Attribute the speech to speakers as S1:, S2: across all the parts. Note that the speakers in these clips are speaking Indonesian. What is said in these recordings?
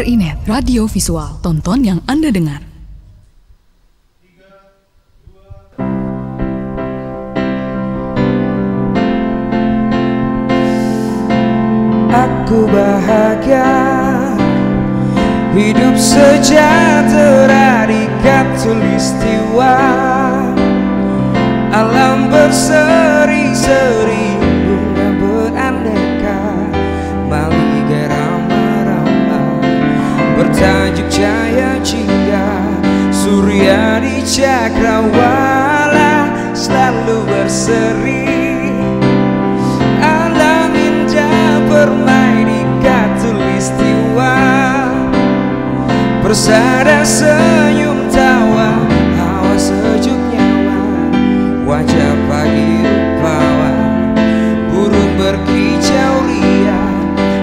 S1: RRI.net Radio Visual, tonton yang Anda dengar.
S2: Aku bahagia, hidup sejahtera di khatulistiwa. Alam berseri-seri, bunga beraneka, maligai ramah-ramah, bertajuk Jaya Jingga. Surya di cakrawala selalu berseri. Alam indah bermain di khatulistiwa, bersada senyum tawa, hawa sejuk nyaman, wajah pagi rupawan, burung berkicau ria,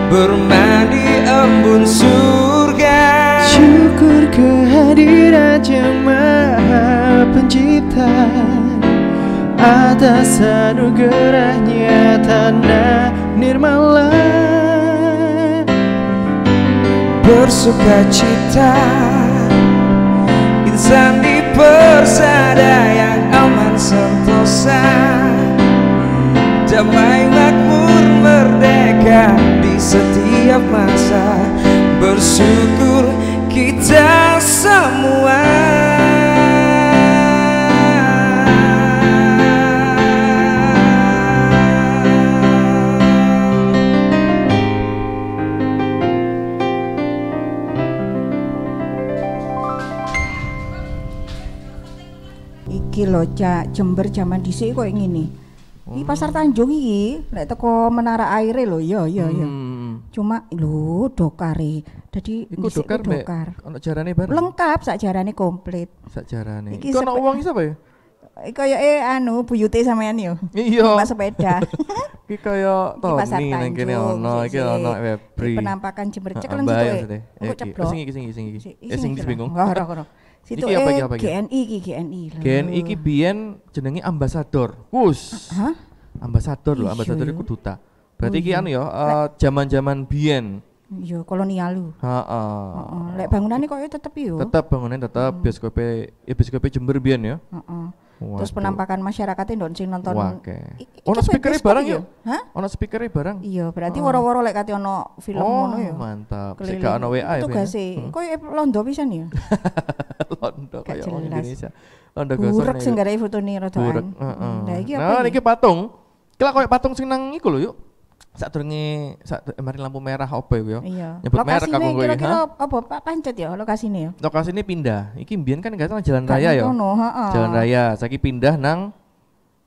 S2: bermain di embun surga.
S3: Syukur kehadirat Yang Maha Pencipta, atas anugerahnya tanah nirmala.
S2: Bersuka cita, insan di persada yang aman sentosa, damai makmur merdeka di setiap masa. Bersyukur kita semua.
S4: Iki lho Cak, Jember zaman dhisik koyo ngene. Iki Pasar Tanjung iki, nek teko Menara Aire lho, ya. Cuma lho dokare. Dadi
S3: Iku dokar. Ono jarane bareng.
S4: Lengkap sak jarane komplit.
S3: Sak jarane.
S4: Iki
S3: Iku ono wong sapa ya?
S4: Kayak buyute sampean yo.
S3: Iya.
S4: Pak sepeda.
S3: Iki kaya
S4: Pasar
S3: Tommy nang kene ono, iki ono Febri.
S4: Penampakan Jember ceklen situ. Engko ceblok.
S3: Sing bingung.
S4: Ora. Situ
S3: apa?
S4: GNI lho.
S3: GNI iki biyen jenenge ambasador. Wus.
S4: Hah?
S3: Ambasador lho, ambasador iku duta. Berarti iki anu ya, zaman-zaman biyen.
S4: Iya, kolonial lho.
S3: Heeh.
S4: Lek bangunane koyo tetep yo.
S3: Tetep bangunan tetep bioskope Jember biyen ya.
S4: Heeh. Terus penampakan masyarakatnya ndon sing nonton.
S3: Ono speakere barang
S4: ya?
S3: yuk. Hah? Ono speakere barang.
S4: Iya, berarti woro-woro lek kate ono film ngono ya.
S3: Oh, mantap. Sik gak ono WA ya.
S4: Tugase koyo londo pisan ya.
S3: Londo kaya wong Indonesia. Londo
S4: gosong. Burek sing garae fotone rodaan.
S3: Nah, iki apa? Nah, iki patung. Kira koyo patung sing nang iku lho yuk. Mari lampu merah apa ya?
S4: Iya.
S3: Nyebut merek aku kowe.
S4: Kira-kira apa Pak Pancet ya lokasine ya?
S3: Lokasine pindah. Iki mbiyen kan enggak jalan raya ya. Jalan raya, saiki pindah nang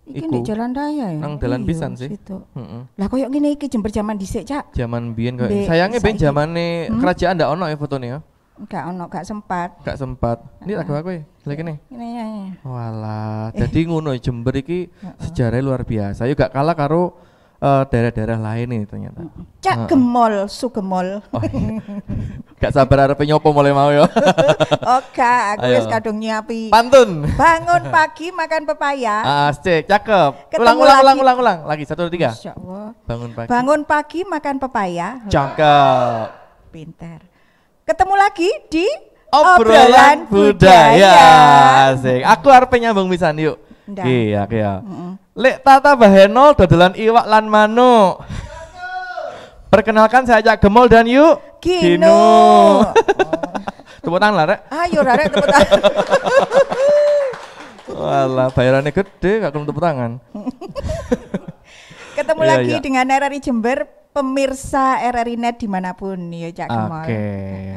S4: iku. Iki jalan raya ya.
S3: Nang dalan pisan sih.
S4: Heeh. Lah koyo ngene iki Jember zaman dhisik, Cak.
S3: Zaman mbiyen koyo. Sayange ben zamane kerajaan ndak ono ya fotone ya.
S4: Gak sempat.
S3: Ini lagu aku ya, lagi kene.
S4: Ini.
S3: Walah, jadi ngono Jember iki sejarah luar biasa. Yo gak kalah karo daerah-daerah lain nih ternyata.
S4: Cak Gemol, Sugemol.
S3: Oh, gak sabar arepe nyopo mulai mau ya.
S4: Oke, aku wis kadung nyiapi.
S3: Pantun.
S4: Bangun pagi makan pepaya.
S3: Asik, cakep. Ulang. Lagi 1 2 3.
S4: Masyaallah.
S3: Bangun
S4: pagi makan pepaya.
S3: Cakep.
S4: Pinter. Ketemu lagi di
S3: obrolan budaya. Asik. Aku arep nyambung pisan yuk. Iya. Lek Tata Baheno dodolan iwak lan manuk. Perkenalkan saya Cak Gemol dan yuk
S4: Gino.
S3: Tepuk tangan lah Rek.
S4: Ayo Rek tepuk tangan.
S3: Walah bayarannya gede gak kelem tepuk tangan.
S4: Ketemu lagi dengan RRI Jember, pemirsa RRI.net dimanapun ya Cak Gemol.
S3: Oke,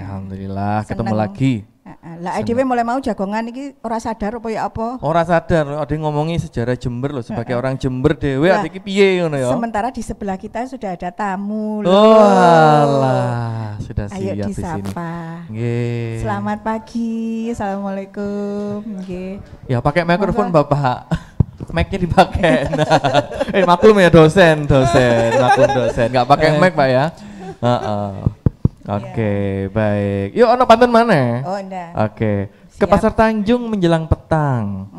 S3: alhamdulillah ketemu lagi.
S4: Lah dhewe mulai mau jagongan iki ora sadar apa ya apa?
S3: Ora sadar, ada ngomongi sejarah Jember loh sebagai orang Jember dhewe iki piye ngono ya.
S4: Sementara di sebelah kita sudah ada tamu loh.
S3: Oh alah, sudah siap
S4: di sini. Ayo
S3: disapa.
S4: Nggih. Selamat pagi. Assalamualaikum. Nggih.
S3: Ya pakai mikrofon Bapak. Mic-nya dipakai. Maklum ya dosen. Enggak pakai mic Pak ya. Oke, baik. Yuk ono pantun mana?
S4: Oh, enggak.
S3: Oke. Ke Pasar Tanjung menjelang petang.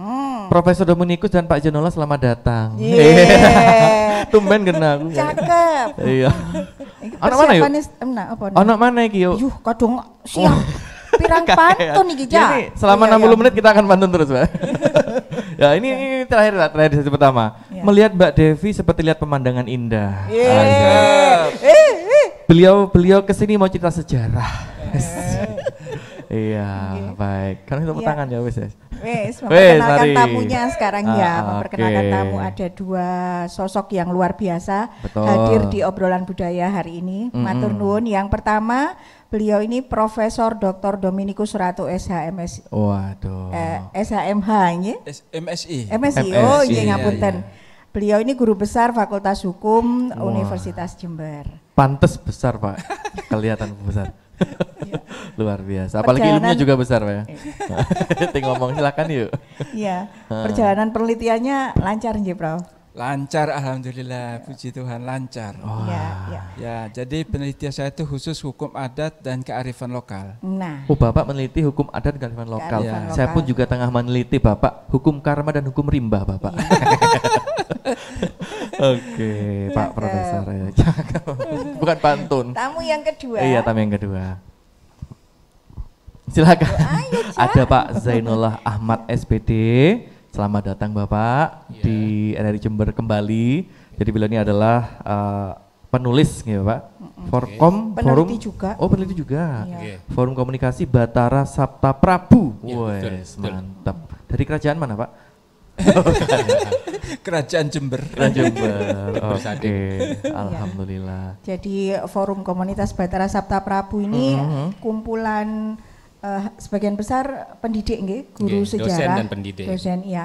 S3: Profesor Dominikus dan Pak Jenola selamat datang.
S4: Yeah.
S3: Tumben kena aku.
S4: Cakep.
S3: Iya. Anak mana yuk?
S4: Apa?
S3: Anak mana iki yuk?
S4: Yuh, kadung siap. Pirang pantun iki,
S3: Ya, ini selama 60 menit kita akan pantun terus, Pak. Ya, ini terakhir sesi pertama.
S4: Ya.
S3: Melihat Mbak Devi seperti lihat pemandangan indah.
S4: Yeay.
S3: Beliau kesini mau cerita sejarah. Iya, baik. Kan tepuk
S4: Iya.
S3: tangan ya wis.
S4: Wes, memperkenalkan
S3: mari.
S4: tamunya sekarang ya.
S3: Oke.
S4: Memperkenalkan tamu ada 2 sosok yang luar biasa
S3: Betul.
S4: hadir di obrolan budaya hari ini. Matur nuwun. Yang pertama, beliau ini Profesor Dr. Dominikus Ratu SHMS
S3: Waduh.
S4: SHMH nggih?
S5: MSI.
S4: MSI.
S3: MSI,
S4: Oh, iya
S5: iya,
S4: ngapunten. Beliau ini guru besar Fakultas Hukum
S3: Wah.
S4: Universitas Jember.
S3: Pantes besar, Pak. Kelihatan besar. Luar biasa. Apalagi
S4: Perjalanan-
S3: ilmunya juga besar, Pak ya. Tinggal ngomong silakan yuk.
S4: Iya, perjalanan penelitiannya lancar nggih, Prof?
S5: Lancar, alhamdulillah, puji Tuhan lancar.
S4: Iya, iya.
S5: Ya, jadi penelitian saya itu khusus hukum adat dan kearifan lokal.
S4: Nah,
S3: Oh, Bapak meneliti hukum adat dan kearifan lokal.
S4: Kearifan
S3: Saya
S4: lokal.
S3: pun juga tengah meneliti Bapak hukum karma dan hukum rimba, Bapak. Oke, Pak Profesor ya. Bukan pantun.
S4: tamu yang kedua.
S3: Iya, tamu yang kedua. Silakan. Ada Pak Zainullah Ahmad SPD. Selamat datang Bapak di RRI Jember kembali. Jadi beliau ini adalah penulis gitu Pak. Forkom,
S4: Peneliti juga.
S3: Oh, peneliti juga.
S4: Iya.
S3: Forum Komunikasi Batara Sabta Prabu.
S6: Iya, betul,
S3: Wes,
S6: betul.
S3: mantap. Dari kerajaan mana, Pak?
S5: Kerajaan Jember.
S3: Kerajaan Jember. Oke.
S6: Sading.
S3: Alhamdulillah.
S4: Jadi Forum Komunitas Batara Sabta Prabu ini kumpulan sebagian besar pendidik nggih, guru
S6: Nggih, dosen
S4: sejarah.
S6: dan pendidik.
S4: Dosen, iya.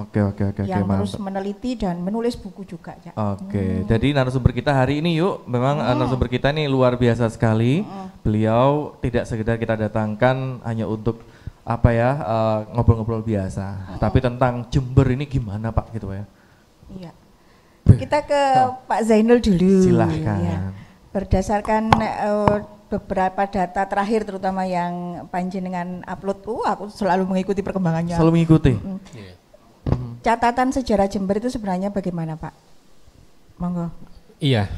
S3: Oke,
S4: yang terus
S3: mantap.
S4: meneliti dan menulis buku juga, Cak.
S3: Oke, jadi narasumber kita hari ini yuk, memang narasumber kita ini luar biasa sekali. Beliau tidak sekedar kita datangkan hanya untuk apa ya ngobrol-ngobrol biasa, tapi tentang Jember ini gimana Pak gitu ya.
S4: Iya. Kita ke Pak Zainul dulu.
S3: Silahkan.
S4: Ya. Berdasarkan beberapa data terakhir terutama yang panjenengan upload, aku selalu mengikuti perkembangannya.
S3: Selalu mengikuti.
S6: Iya.
S4: Catatan sejarah Jember itu sebenarnya bagaimana, Pak? Monggo.
S6: Iya,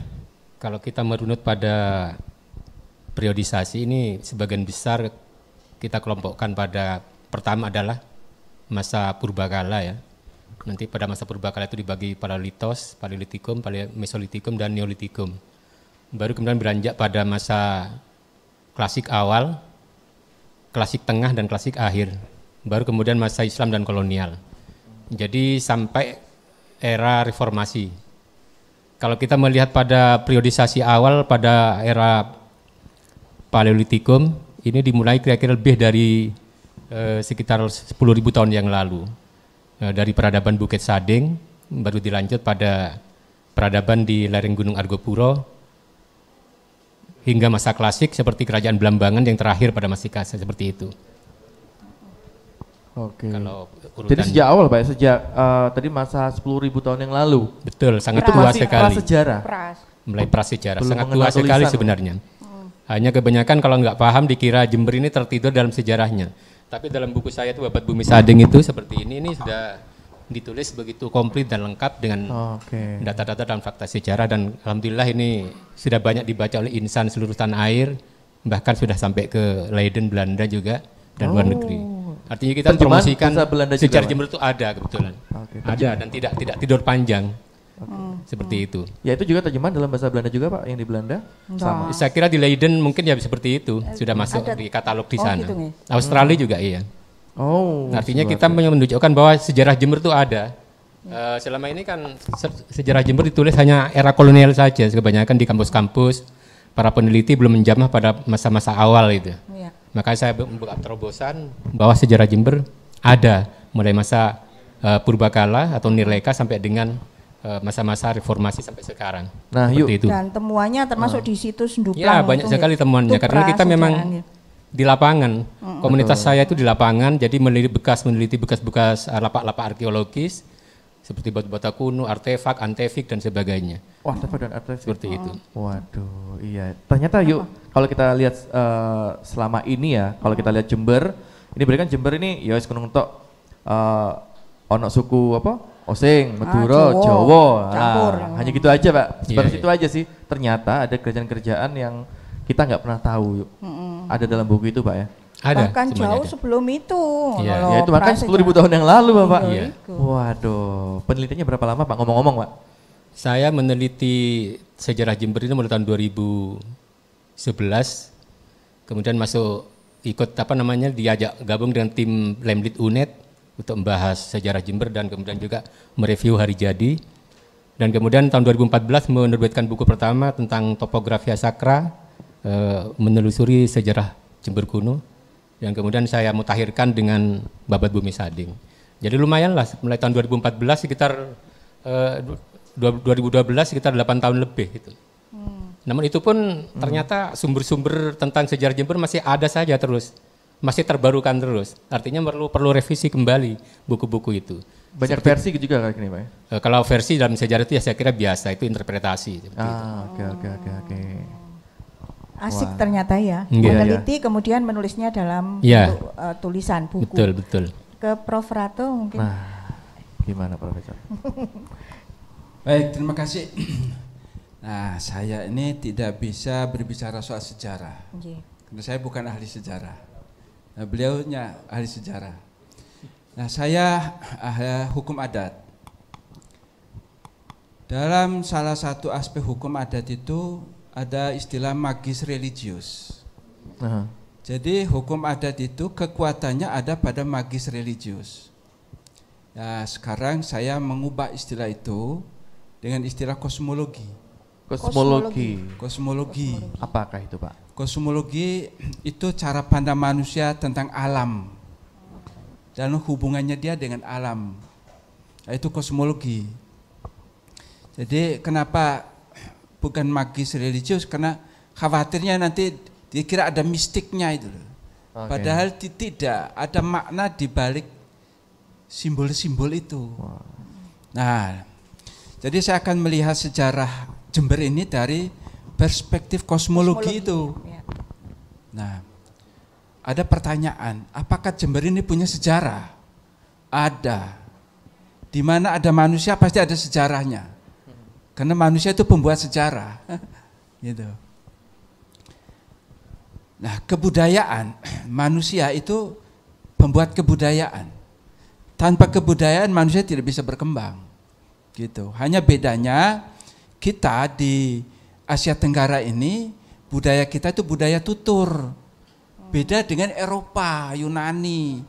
S6: kalau kita merunut pada periodisasi ini sebagian besar kita kelompokkan pada pertama adalah masa purbakala ya. Nanti pada masa purbakala itu dibagi Paleolitos, Paleolitikum, Mesolitikum dan Neolitikum. Baru kemudian beranjak pada masa klasik awal, klasik tengah dan klasik akhir. Baru kemudian masa Islam dan kolonial. Jadi sampai era reformasi. Kalau kita melihat pada periodisasi awal pada era Paleolitikum, ini dimulai kira-kira lebih dari sekitar 10.000 tahun yang lalu. Dari peradaban Bukit Sading, baru dilanjut pada peradaban di lereng Gunung Argopuro, hingga masa klasik seperti Kerajaan Blambangan yang terakhir pada masa Kasa seperti itu.
S3: Oke.
S6: Kalau
S3: Jadi
S6: urutan
S3: sejak awal Pak, ya, sejak tadi masa 10.000 tahun yang lalu.
S6: betul sangat
S3: Itu
S6: tua
S3: masih
S6: sekali.
S3: prasejarah.
S4: Pras.
S6: Mulai prasejarah
S3: Belum
S6: sangat
S3: mengenal
S6: tua sekali
S3: tulisan,
S6: sebenarnya. Hanya kebanyakan kalau nggak paham dikira Jember ini tertidur dalam sejarahnya. Tapi dalam buku saya itu Babat Bumi Sading itu seperti ini sudah ditulis begitu komplit dan lengkap dengan
S3: Oke.
S6: data-data dan fakta sejarah, dan alhamdulillah ini sudah banyak dibaca oleh insan seluruh tanah air, bahkan sudah sampai ke Leiden Belanda juga dan luar negeri. Artinya kita
S3: Terjemahan
S6: promosikan
S3: bahasa Belanda juga,
S6: sejarah
S3: Pak?
S6: Jember itu ada kebetulan.
S3: Oke,
S6: Ada dan tidak tidur panjang. Seperti itu.
S3: Ya itu juga terjemahan dalam bahasa Belanda juga Pak, yang di Belanda. Sama.
S6: Saya kira di Leiden mungkin ya seperti itu, sudah masuk
S4: ada-
S6: di katalog di
S4: oh,
S6: sana.
S4: gitu nggih.
S6: Australia juga iya.
S3: Oh.
S6: Artinya
S3: luar
S6: kita
S3: biasa.
S6: menunjukkan bahwa sejarah Jember itu ada. Selama ini kan sejarah Jember ditulis hanya era kolonial saja, kebanyakan di kampus-kampus. Para peneliti belum menjamah pada masa-masa awal itu.
S4: Iya.
S6: Makanya saya membuka terobosan bahwa sejarah Jember ada mulai masa purbakala atau nirleka sampai dengan masa-masa reformasi sampai sekarang.
S3: Nah,
S6: Seperti
S3: yuk.
S6: itu.
S4: Dan temuannya termasuk di situs Nduplang.
S6: Ya banyak
S4: itu
S6: sekali
S4: nggih.
S6: temuannya
S4: Itu
S6: karena kita memang
S4: prasejarahnya.
S6: di lapangan. Komunitas saya itu di lapangan, jadi meneliti bekas-bekas lapak-lapak arkeologis seperti batu-bata kuno, artefak, antefik dan sebagainya.
S3: Wah, artefak dan artefak.
S6: Seperti itu.
S3: Waduh, iya. Ternyata yuk, kalau kita lihat selama ini ya, kalau kita lihat Jember, ini berikan Jember ini ya wis gunung tok ono suku apa? Osing, Madura, Jawa.
S4: campur.
S3: Nah, hanya gitu aja Pak. Sebatas
S6: Iya.
S3: itu aja sih. Ternyata ada kerajaan-kerajaan yang kita nggak pernah tahu yuk. Ada dalam buku itu Pak ya.
S6: Ada.
S4: Bahkan
S6: semuanya
S4: jauh
S6: ada.
S4: sebelum itu.
S6: Iya.
S4: Kalau
S3: Ya itu bahkan
S4: prasejarah.
S3: 10.000 tahun yang lalu Bapak.
S6: Iya.
S3: Waduh, penelitiannya berapa lama Pak? Ngomong-ngomong Pak.
S6: Saya meneliti sejarah Jember ini mulai tahun 2011, kemudian ikut diajak gabung dengan tim Lemlit UNED untuk membahas sejarah Jember dan kemudian juga mereview hari jadi. Dan kemudian tahun 2014 menerbitkan buku pertama tentang topografi sakra, menelusuri sejarah Jember kuno, yang kemudian saya mutakhirkan dengan Babat Bumi Sading. Jadi lumayan lah, mulai tahun 2014 sekitar 2012 sekitar 8 tahun lebih gitu. Namun itu pun ternyata sumber-sumber tentang sejarah Jember masih ada saja terus, masih terbarukan terus. Artinya perlu revisi kembali buku-buku itu.
S3: Banyak versi juga kayak gini Pak ya.
S6: Kalau versi dalam sejarah itu ya saya kira biasa, itu interpretasi.
S3: Oke.
S4: Asik
S3: Wah.
S4: ternyata ya.
S3: Iya,
S4: Meneliti kemudian menulisnya dalam
S6: Iya.
S4: bentuk, tulisan buku.
S6: Betul.
S4: Ke Prof. Rato mungkin.
S3: Nah, gimana Profesor?
S5: Baik, terima kasih. Nah, saya ini tidak bisa berbicara soal sejarah.
S4: Nggih.
S5: Karena saya bukan ahli sejarah. Nah, beliaunya ahli sejarah. Nah, saya ahli hukum adat. Dalam salah satu aspek hukum adat itu ada istilah magis religius.
S3: Nah,
S5: Jadi hukum adat itu kekuatannya ada pada magis religius. Nah, sekarang saya mengubah istilah itu dengan istilah kosmologi.
S3: Kosmologi. Apakah itu Pak?
S5: Kosmologi itu cara pandang manusia tentang alam dan hubungannya dia dengan alam. Nah, itu kosmologi. Jadi kenapa bukan magis religius? Karena khawatirnya nanti dikira ada mistiknya itu.
S3: Oke.
S5: Padahal tidak, ada makna di balik simbol-simbol itu. Nah, jadi saya akan melihat sejarah Jember ini dari perspektif kosmologi itu.
S4: Ya.
S5: Nah, ada pertanyaan, apakah Jember ini punya sejarah? Ada. Di mana ada manusia pasti ada sejarahnya. Karena manusia itu pembuat sejarah. Gitu. Nah, kebudayaan, manusia itu pembuat kebudayaan. Tanpa kebudayaan manusia tidak bisa berkembang. Gitu. Hanya bedanya kita di Asia Tenggara ini budaya kita itu budaya tutur. Beda dengan Eropa, Yunani,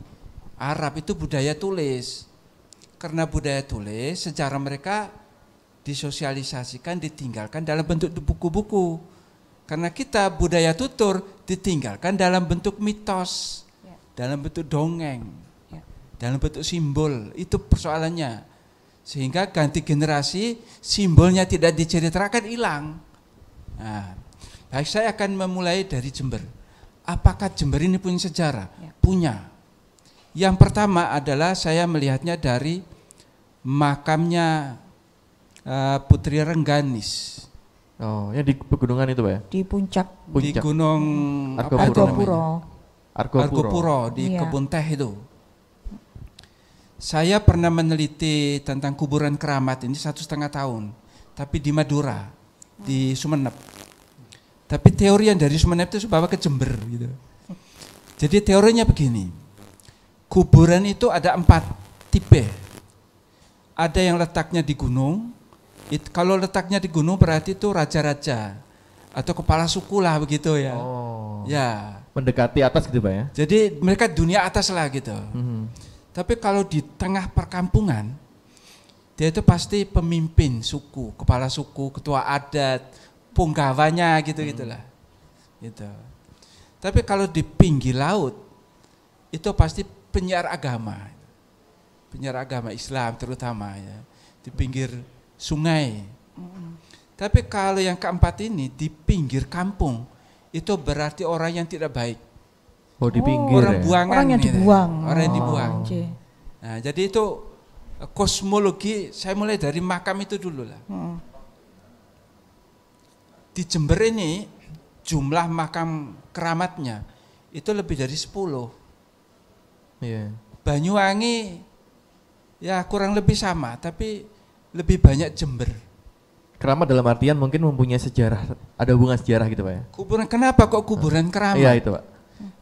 S5: Arab itu budaya tulis. Karena budaya tulis, sejarah mereka disosialisasikan, ditinggalkan dalam bentuk buku-buku. Karena kita budaya tutur ditinggalkan dalam bentuk mitos, dalam bentuk dongeng, dalam bentuk simbol. Itu persoalannya. Sehingga ganti generasi, simbolnya tidak diceritakan, hilang. Nah, baik, saya akan memulai dari Jember. Apakah Jember ini punya sejarah? Punya. Yang pertama adalah saya melihatnya dari makamnya Putri Rengganis.
S3: Oh, yang di pegunungan itu Pak ya?
S4: Di puncak
S5: Di Gunung
S3: Argopuro.
S5: Argopuro di
S4: Iya.
S5: Kebun Teh itu. Saya pernah meneliti tentang kuburan keramat ini 1,5 tahun, tapi di Madura, di Sumeneb. Tapi teori yang dari Sumeneb itu bawa ke Jember gitu. Jadi teorinya begini, kuburan itu ada 4 tipe. Ada yang letaknya di gunung. Kalau letaknya di gunung berarti itu raja-raja atau kepala suku lah begitu ya.
S3: Oh.
S5: Ya.
S3: Mendekati atas gitu Pak ya?
S5: Jadi mereka dunia atas lah gitu. Tapi kalau di tengah perkampungan, dia itu pasti pemimpin suku, kepala suku, ketua adat, punggawanya gitu-gitulah. Gitu. Tapi kalau di pinggir laut, itu pasti penyiar agama. Penyiar agama Islam terutama ya. Di pinggir sungai. Tapi kalau yang keempat ini di pinggir kampung, itu berarti orang yang tidak baik.
S3: Oh, di pinggir
S5: Orang
S3: ya?
S5: buangan.
S4: orang yang
S5: gitu.
S4: dibuang.
S5: Orang yang dibuang.
S4: Oke.
S5: Nah, jadi itu kosmologi, saya mulai dari makam itu dulu lah. Di Jember ini jumlah makam keramatnya itu lebih dari 10.
S3: Iya.
S5: Banyuwangi Ya kurang lebih sama, tapi lebih banyak Jember.
S3: Keramat dalam artian mungkin mempunyai sejarah, ada hubungan sejarah gitu Pak ya?
S5: Kuburan, kenapa kok kuburan keramat?
S3: Iya itu Pak.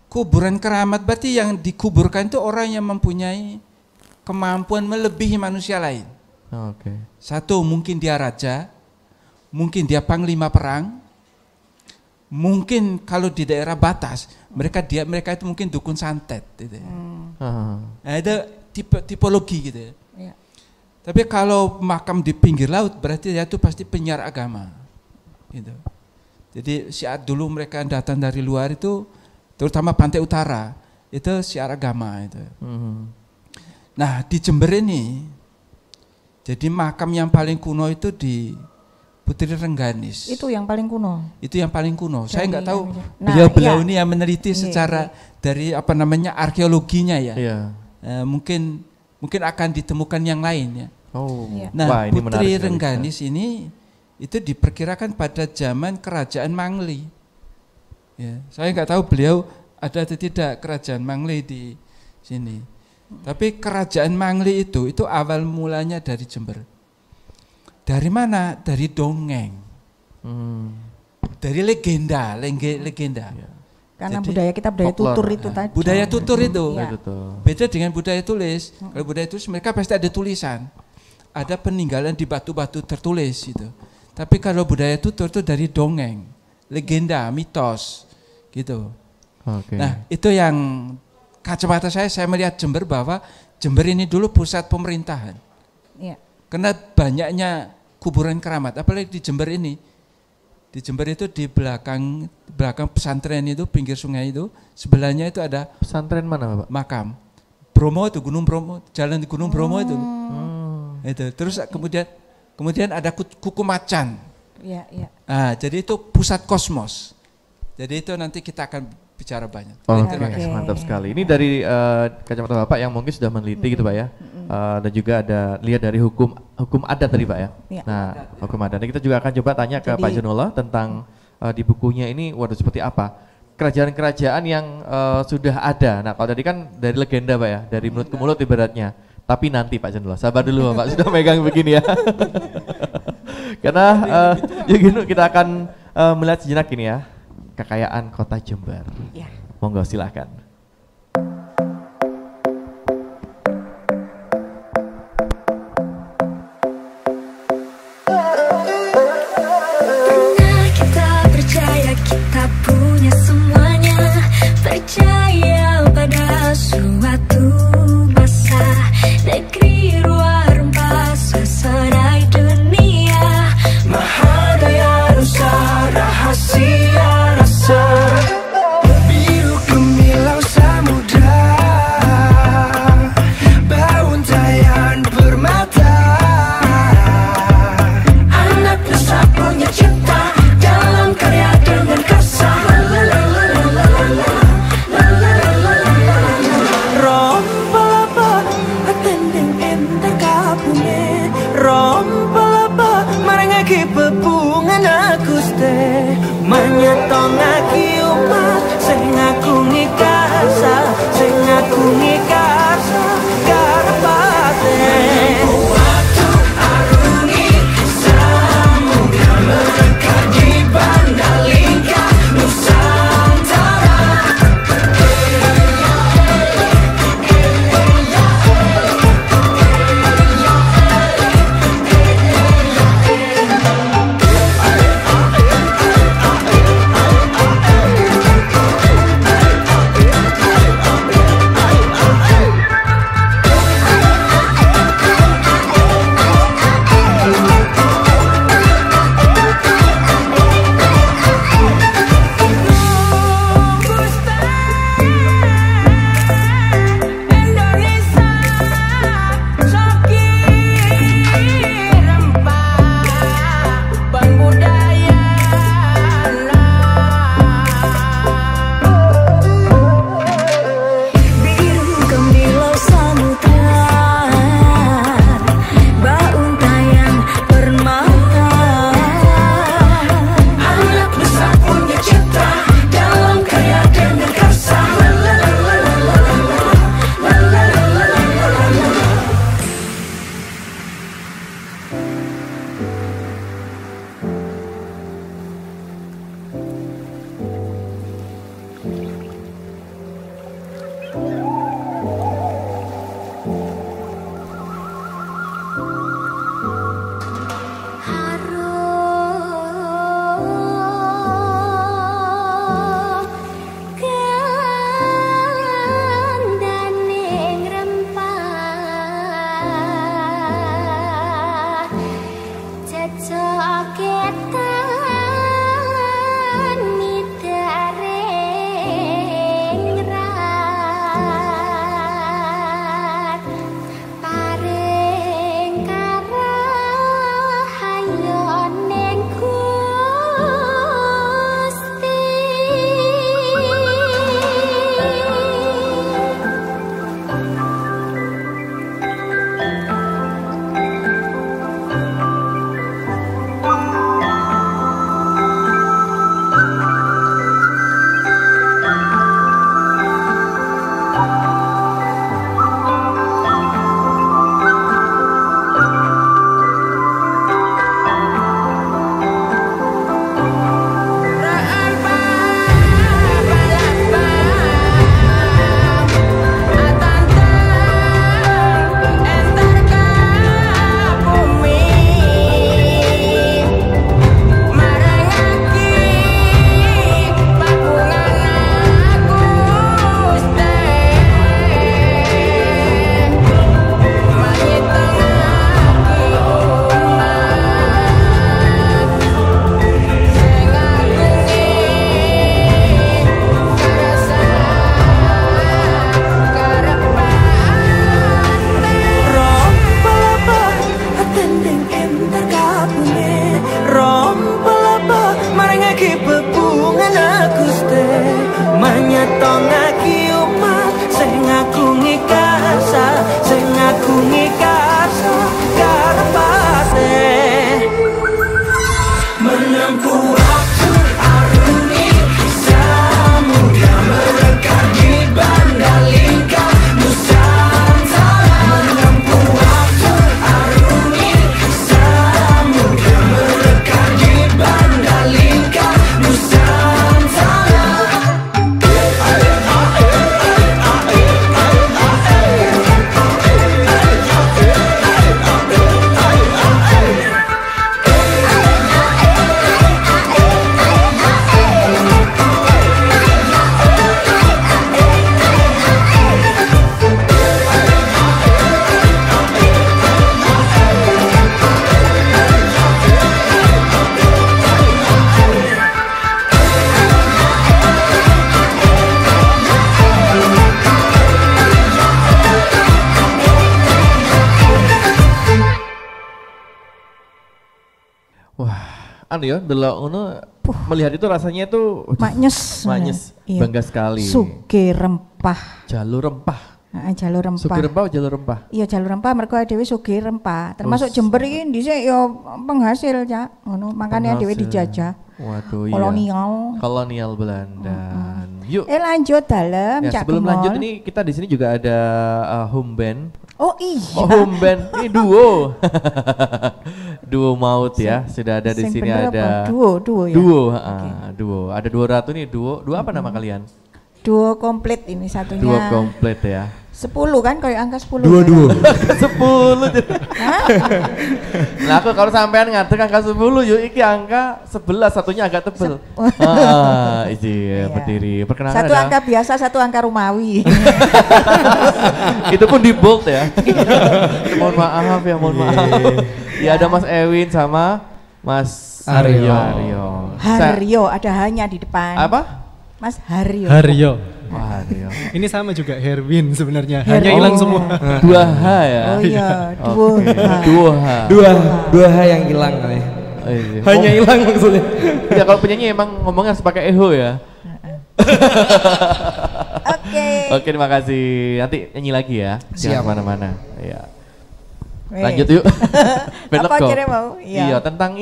S5: Kuburan keramat berarti yang dikuburkan itu orang yang mempunyai kemampuan melebihi manusia lain.
S3: Oke.
S5: Satu, mungkin dia raja, mungkin dia panglima perang, mungkin kalau di daerah batas mereka itu mungkin dukun santet gitu ya. Nah, itu tipologi gitu ya.
S4: Iya.
S5: Tapi kalau makam di pinggir laut berarti dia itu pasti penyiar agama gitu. Jadi syiar dulu mereka datang dari luar itu, terutama pantai utara itu syiar agama itu. Nah di Jember ini, jadi makam yang paling kuno itu di Putri Rengganis.
S4: Itu yang paling kuno.
S5: Itu yang paling kuno. Saya nggak tahu
S4: Nah,
S5: beliau-beliau
S4: iya.
S5: ini yang meneliti secara dari apa namanya arkeologinya ya.
S3: Iya.
S5: Mungkin akan ditemukan yang lain ya.
S3: Oh.
S4: Iya.
S5: Nah,
S3: Wah, ini
S5: Putri
S3: menarik sekali.
S5: Rengganis ini itu diperkirakan pada zaman Kerajaan Mangli. Ya, saya nggak tahu beliau ada atau tidak Kerajaan Mangli di sini. Tapi Kerajaan Mangli itu awal mulanya dari Jember. Dari mana? Dari dongeng. Dari legenda.
S4: Karena
S5: Jadi,
S4: budaya kita budaya
S3: folklore.
S4: tutur itu tadi.
S5: Budaya tutur itu.
S4: Iya.
S5: Beda dengan budaya tulis. Kalau budaya tulis mereka pasti ada tulisan. Ada peninggalan di batu-batu tertulis gitu. Tapi kalau budaya tutur itu dari dongeng, legenda, mitos gitu.
S3: Oke.
S5: Nah, itu yang kacamata saya melihat Jember bahwa Jember ini dulu pusat pemerintahan.
S4: Iya.
S5: Karena banyaknya kuburan keramat, apalagi di Jember ini. Di Jember itu di belakang pesantren itu, pinggir sungai itu, sebelahnya itu ada
S3: Pesantren mana Pak?
S5: makam. Bromo itu, Gunung Bromo, jalan di Gunung Bromo itu. Itu. Terus kemudian ada kuku macan.
S4: Iya, iya.
S5: Nah, jadi itu pusat kosmos. Jadi itu nanti kita akan bicara banyak.
S3: Oke,
S5: Terima kasih.
S3: mantap sekali. Ini dari kacamata Bapak yang mungkin sudah meneliti gitu Pak ya. Dan juga ada lihat dari hukum adat tadi Pak ya.
S4: Iya.
S3: Nah, hukum adat. Nah, kita juga akan coba tanya ke
S4: Jadi-
S3: Pak Junullah tentang di bukunya ini waduh seperti apa kerajaan-kerajaan yang sudah ada. Nah, kalau tadi kan dari legenda Pak ya, dari mulut ke mulut ibaratnya. Tapi nanti Pak Junullah, sabar dulu Pak, sudah megang begini ya. Karena ya gitu kita akan melihat sejenak ini ya, kekayaan kota Jember.
S4: Iya.
S3: Monggo silahkan.
S7: Pernah kita percaya kita punya semuanya, percaya pada suatu masa, negeri ruang rempah suasana dunia, Mahadaya Nusa rahasia rasa, biru gemilang
S3: anu ya, delok ngono melihat itu rasanya itu
S4: maknyes. Iya.
S3: Bangga sekali.
S4: Sugih rempah.
S3: Jalur rempah.
S4: Jalur rempah.
S3: Sugih rempah atau jalur rempah?
S4: Iya jalur rempah mergo dhewe sugih rempah. Termasuk Jember iki dhisik ya penghasil, Cak. Ngono, makane dhewe dijajah.
S3: Waduh iya. Kolonial Belanda. Yuk.
S4: Lanjut dalam
S3: ya,
S4: Cak
S3: sebelum
S4: Gemol.
S3: lanjut ini kita di sini juga ada home band.
S4: Oh iya.
S3: Oh, home band. Ini duo. Duo maut ya. Sudah ada di sini ada.
S4: Duo ya.
S3: Duo. Ada 200 nih duo. Duo apa nama kalian?
S4: Duo komplit ini satunya.
S3: Duo komplit ya.
S4: 10 kan kayak angka 10.
S3: Duo. 10. Nah aku kalau sampean ngadeg angka 10 yuk iki angka 11 satunya agak tebel. Iya berdiri. Perkenalkan
S4: satu angka biasa, satu angka Romawi.
S3: Itu pun di bold ya. Mohon maaf. Ya ada Mas Ewin sama Mas Haryo.
S4: Haryo ada hanya di depan.
S3: Apa?
S4: Mas Haryo.
S8: Haryo.
S3: Ini
S8: sama juga Herwin sebenarnya. Hanya hilang semua.
S3: 2H ya.
S4: Oh iya,
S2: 2H yang hilang nih. Hanya hilang maksudnya.
S3: Ya kalau penyanyi emang ngomongnya harus pakai eho ya. Oke, terima kasih. Nanti nyanyi lagi ya. Jangan kemana-mana. Ya. Lanjut yuk.
S4: Apa kira mau?
S3: Iya, tentang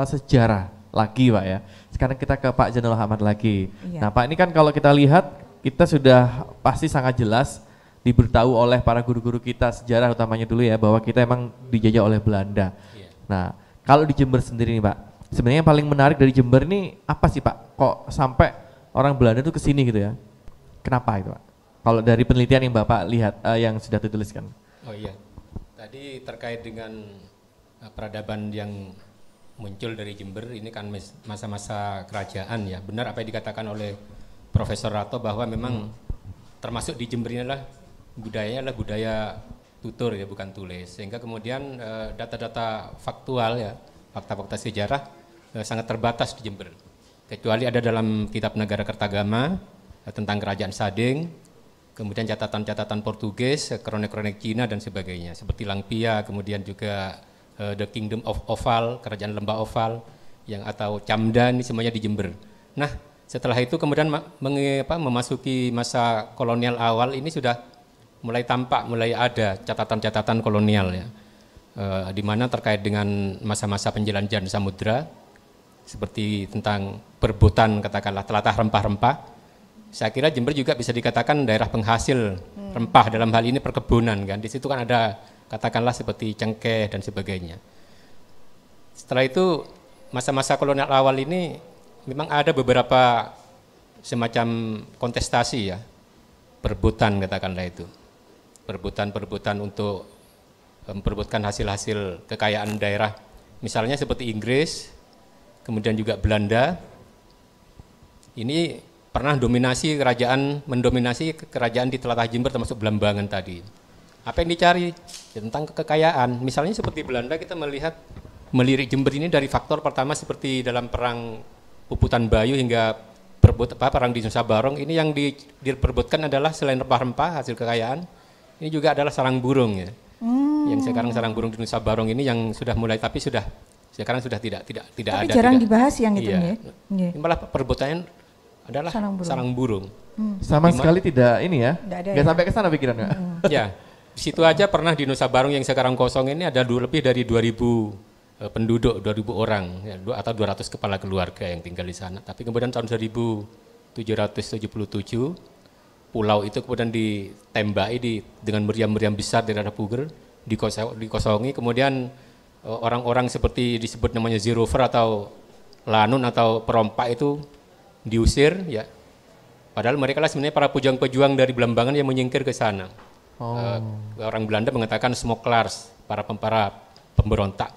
S3: sejarah lagi Pak ya. Sekarang kita ke Pak Zainul Ahmad lagi. Iya. Nah Pak ini kan kalau kita lihat kita sudah pasti sangat jelas diberitahu oleh para guru-guru kita sejarah utamanya dulu ya bahwa kita emang dijajah oleh Belanda. Iya. Nah kalau di Jember sendiri nih Pak, sebenarnya yang paling menarik dari Jember ini apa sih Pak? Kok sampai orang Belanda itu kesini gitu ya? Kenapa itu Pak? Kalau dari penelitian yang Bapak lihat yang sudah dituliskan.
S6: Oh iya, tadi terkait dengan peradaban yang muncul dari Jember ini kan masa-masa kerajaan ya. Benar apa yang dikatakan oleh Profesor Rato bahwa memang termasuk di Jember ini adalah budaya tutur ya, bukan tulis. Sehingga kemudian data-data faktual ya, fakta-fakta sejarah sangat terbatas di Jember. Kecuali ada dalam kitab Negara Kertagama tentang kerajaan Sading, kemudian catatan-catatan Portugis, kronik-kronik Cina dan sebagainya. Seperti Langpia, kemudian juga The Kingdom of Oval, Kerajaan Lembah Oval, yang atau Camdan, ini semuanya di Jember. Nah, setelah itu kemudian memasuki masa kolonial awal ini sudah mulai tampak, mulai ada catatan-catatan kolonial ya, di mana terkait dengan masa-masa penjelajahan samudra, seperti tentang perebutan katakanlah telatah rempah-rempah. Saya kira Jember juga bisa dikatakan daerah penghasil rempah, dalam hal ini perkebunan kan. Di situ kan ada katakanlah seperti cengkeh dan sebagainya. Setelah itu masa-masa kolonial awal ini memang ada beberapa semacam kontestasi ya, perebutan katakanlah itu. Perebutan untuk memperebutkan hasil-hasil kekayaan daerah. Misalnya seperti Inggris, kemudian juga Belanda. Ini pernah mendominasi kerajaan di telatah Jember termasuk Blambangan tadi. Apa yang dicari? Ya, tentang kekayaan. Misalnya seperti Belanda kita melirik Jember ini dari faktor pertama seperti dalam perang Puputan Bayu hingga perang di Nusa Barong. Ini yang diperebutkan adalah selain rempah-rempah hasil kekayaan, ini juga adalah sarang burung ya. Yang sekarang sarang burung di Nusa Barong ini yang sudah mulai tapi sekarang sudah tidak ada.
S4: Tapi jarang dibahas yang itu ya.
S6: Malah perebutannya adalah sarang burung.
S3: Sama sekali tidak ini ya. Nggak sampai ke sana pikirannya.
S6: Ya. Di situ aja pernah di Nusa Barong yang sekarang kosong ini ada lebih dari 2.000 penduduk, 2.000 orang ya, atau 200 kepala keluarga yang tinggal di sana. Tapi kemudian tahun 1777 pulau itu kemudian ditembaki dengan meriam-meriam besar dari arah Puger, dikosongi. Kemudian orang-orang seperti disebut namanya Zerover atau Lanun atau perompak itu diusir ya. Padahal mereka lah sebenarnya para pejuang-pejuang dari Blambangan yang menyingkir ke sana. Orang Belanda mengatakan smokelaars, para pemberontak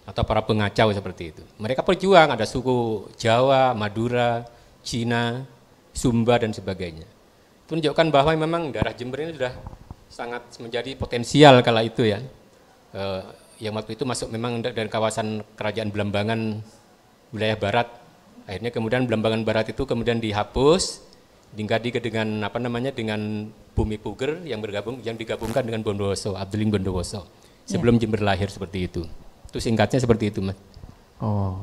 S6: atau para pengacau seperti itu. Mereka berjuang, ada suku Jawa, Madura, Cina, Sumba dan sebagainya. Itu menunjukkan bahwa memang daerah Jember ini sudah sangat menjadi potensial kala itu ya. Yang waktu itu masuk memang dari kawasan kerajaan Blambangan wilayah barat. Akhirnya kemudian Blambangan Barat itu kemudian dihapus, diganti dengan dengan Bumi Puger yang digabungkan dengan Bondowoso, Abdeling Bondowoso. Sebelum Jember lahir seperti itu. Itu singkatnya seperti itu, Mas.
S3: Oh,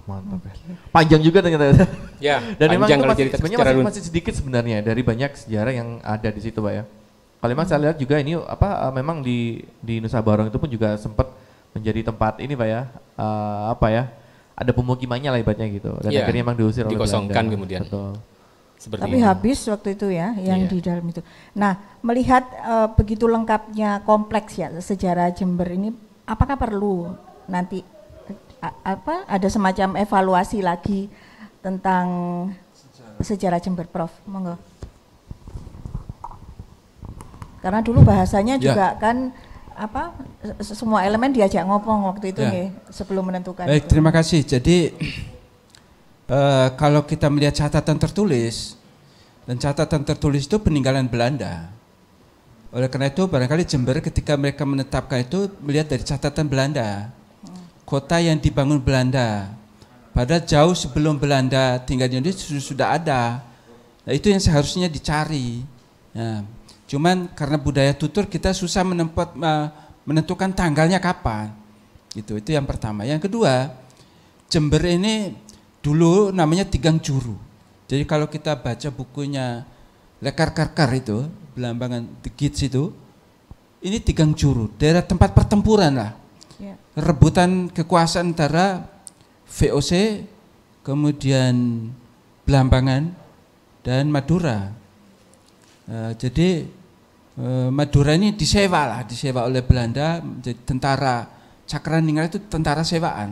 S3: mantap ya. Panjang juga ternyata.
S6: Ya,
S3: dan memang itu
S6: kalau
S3: sebenarnya masih sedikit sebenarnya dari banyak sejarah yang ada di situ, Pak ya. Kalau memang saya lihat juga ini memang di Nusa Barong itu pun juga sempat menjadi tempat ini, Pak ya. Ada pemukimannya lah ibaratnya gitu. Dan akhirnya memang diusir oleh Belanda.
S6: Dikosongkan kemudian.
S3: Betul.
S4: Tapi habis waktu itu ya yang di dalam itu. Nah, melihat begitu lengkapnya kompleks ya sejarah Jember ini, apakah perlu nanti ada semacam evaluasi lagi tentang sejarah Jember, Prof? Monggo. Karena dulu bahasanya juga kan semua elemen diajak ngomong waktu itu nih sebelum menentukan.
S5: Baik, terima kasih. Jadi kalau kita melihat catatan tertulis, dan catatan tertulis itu peninggalan Belanda. Oleh karena itu barangkali Jember ketika mereka menetapkan itu melihat dari catatan Belanda. Kota yang dibangun Belanda. Padahal jauh sebelum Belanda tinggal di Indonesia sudah ada. Nah, itu yang seharusnya dicari. Nah, cuman karena budaya tutur kita susah menentukan tanggalnya kapan. Gitu, itu yang pertama. Yang kedua, Jember ini dulu namanya Tigang Juru. Jadi kalau kita baca bukunya Lekar Karkar itu, Belambangan The Kids itu, ini Tigang Juru, daerah tempat pertempuran lah. Rebutan kekuasaan antara VOC, kemudian Belambangan dan Madura. Jadi Madura ini disewa oleh Belanda, jadi tentara Cakraningrat itu tentara sewaan.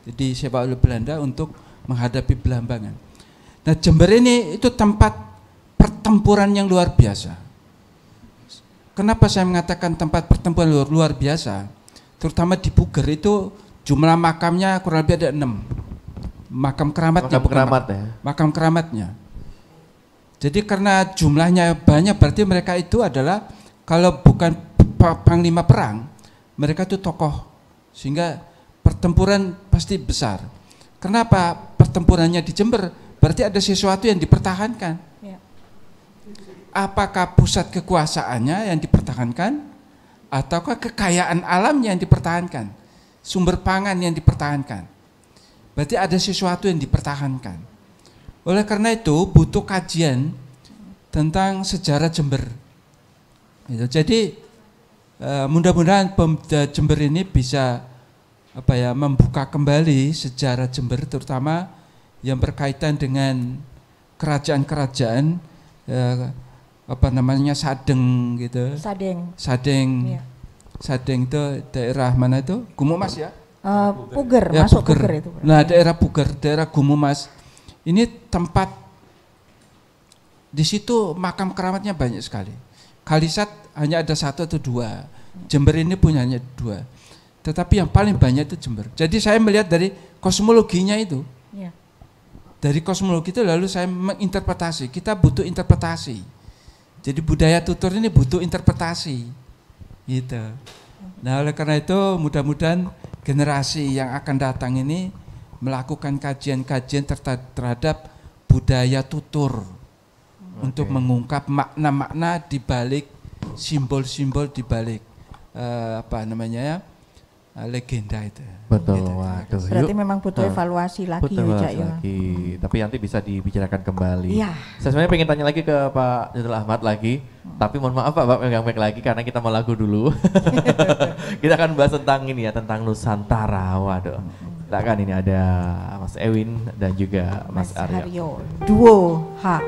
S5: Jadi disewa oleh Belanda untuk menghadapi Belambangan. Nah, Jember ini itu tempat pertempuran yang luar biasa. Kenapa saya mengatakan tempat pertempuran luar biasa? Terutama di Puger itu jumlah makamnya kurang lebih ada 6. Makam keramatnya. Makam keramatnya. Jadi karena jumlahnya banyak berarti mereka itu adalah kalau bukan panglima perang, mereka itu tokoh. Sehingga pertempuran pasti besar. Kenapa pertempurannya di Jember? Berarti ada sesuatu yang dipertahankan. Ya. Apakah pusat kekuasaannya yang dipertahankan? Ataukah kekayaan alamnya yang dipertahankan? Sumber pangan yang dipertahankan? Berarti ada sesuatu yang dipertahankan. Oleh karena itu butuh kajian tentang sejarah Jember. Jadi mudah-mudahan Pemda Jember ini bisa membuka kembali sejarah Jember, terutama yang berkaitan dengan kerajaan-kerajaan Sadeng gitu. Sadeng. Ya. Sadeng itu daerah mana itu? Gumumas ya?
S4: Puger, ya, masuk Puger itu.
S5: Nah, daerah Puger, daerah Gumumas. Ini tempat di situ makam keramatnya banyak sekali. Kalisat hanya ada 1 atau 2. Jember ini punya hanya 2. Tetapi yang paling banyak itu Jember. Jadi saya melihat dari kosmologinya itu. Ya. Dari kosmologi itu lalu saya menginterpretasi. Kita butuh interpretasi. Jadi budaya tutur ini butuh interpretasi. Gitu. Nah, oleh karena itu mudah-mudahan generasi yang akan datang ini melakukan kajian-kajian terhadap budaya tutur. Untuk mengungkap makna-makna di balik simbol-simbol di balik legenda itu.
S3: Betul.
S4: Gitu. Waduh. Berarti memang butuh evaluasi lagi ya.
S3: Tapi nanti bisa dibicarakan kembali.
S4: Ya.
S3: Saya sebenarnya pengen tanya lagi ke Pak Jazul Ahmad lagi. Tapi mohon maaf Pak megang mic lagi karena kita mau lagu dulu. Kita akan bahas tentang ini ya, tentang Nusantara. Waduh. Kita akan ini ada Mas Ewin dan juga Mas Aryo.
S4: Duo H.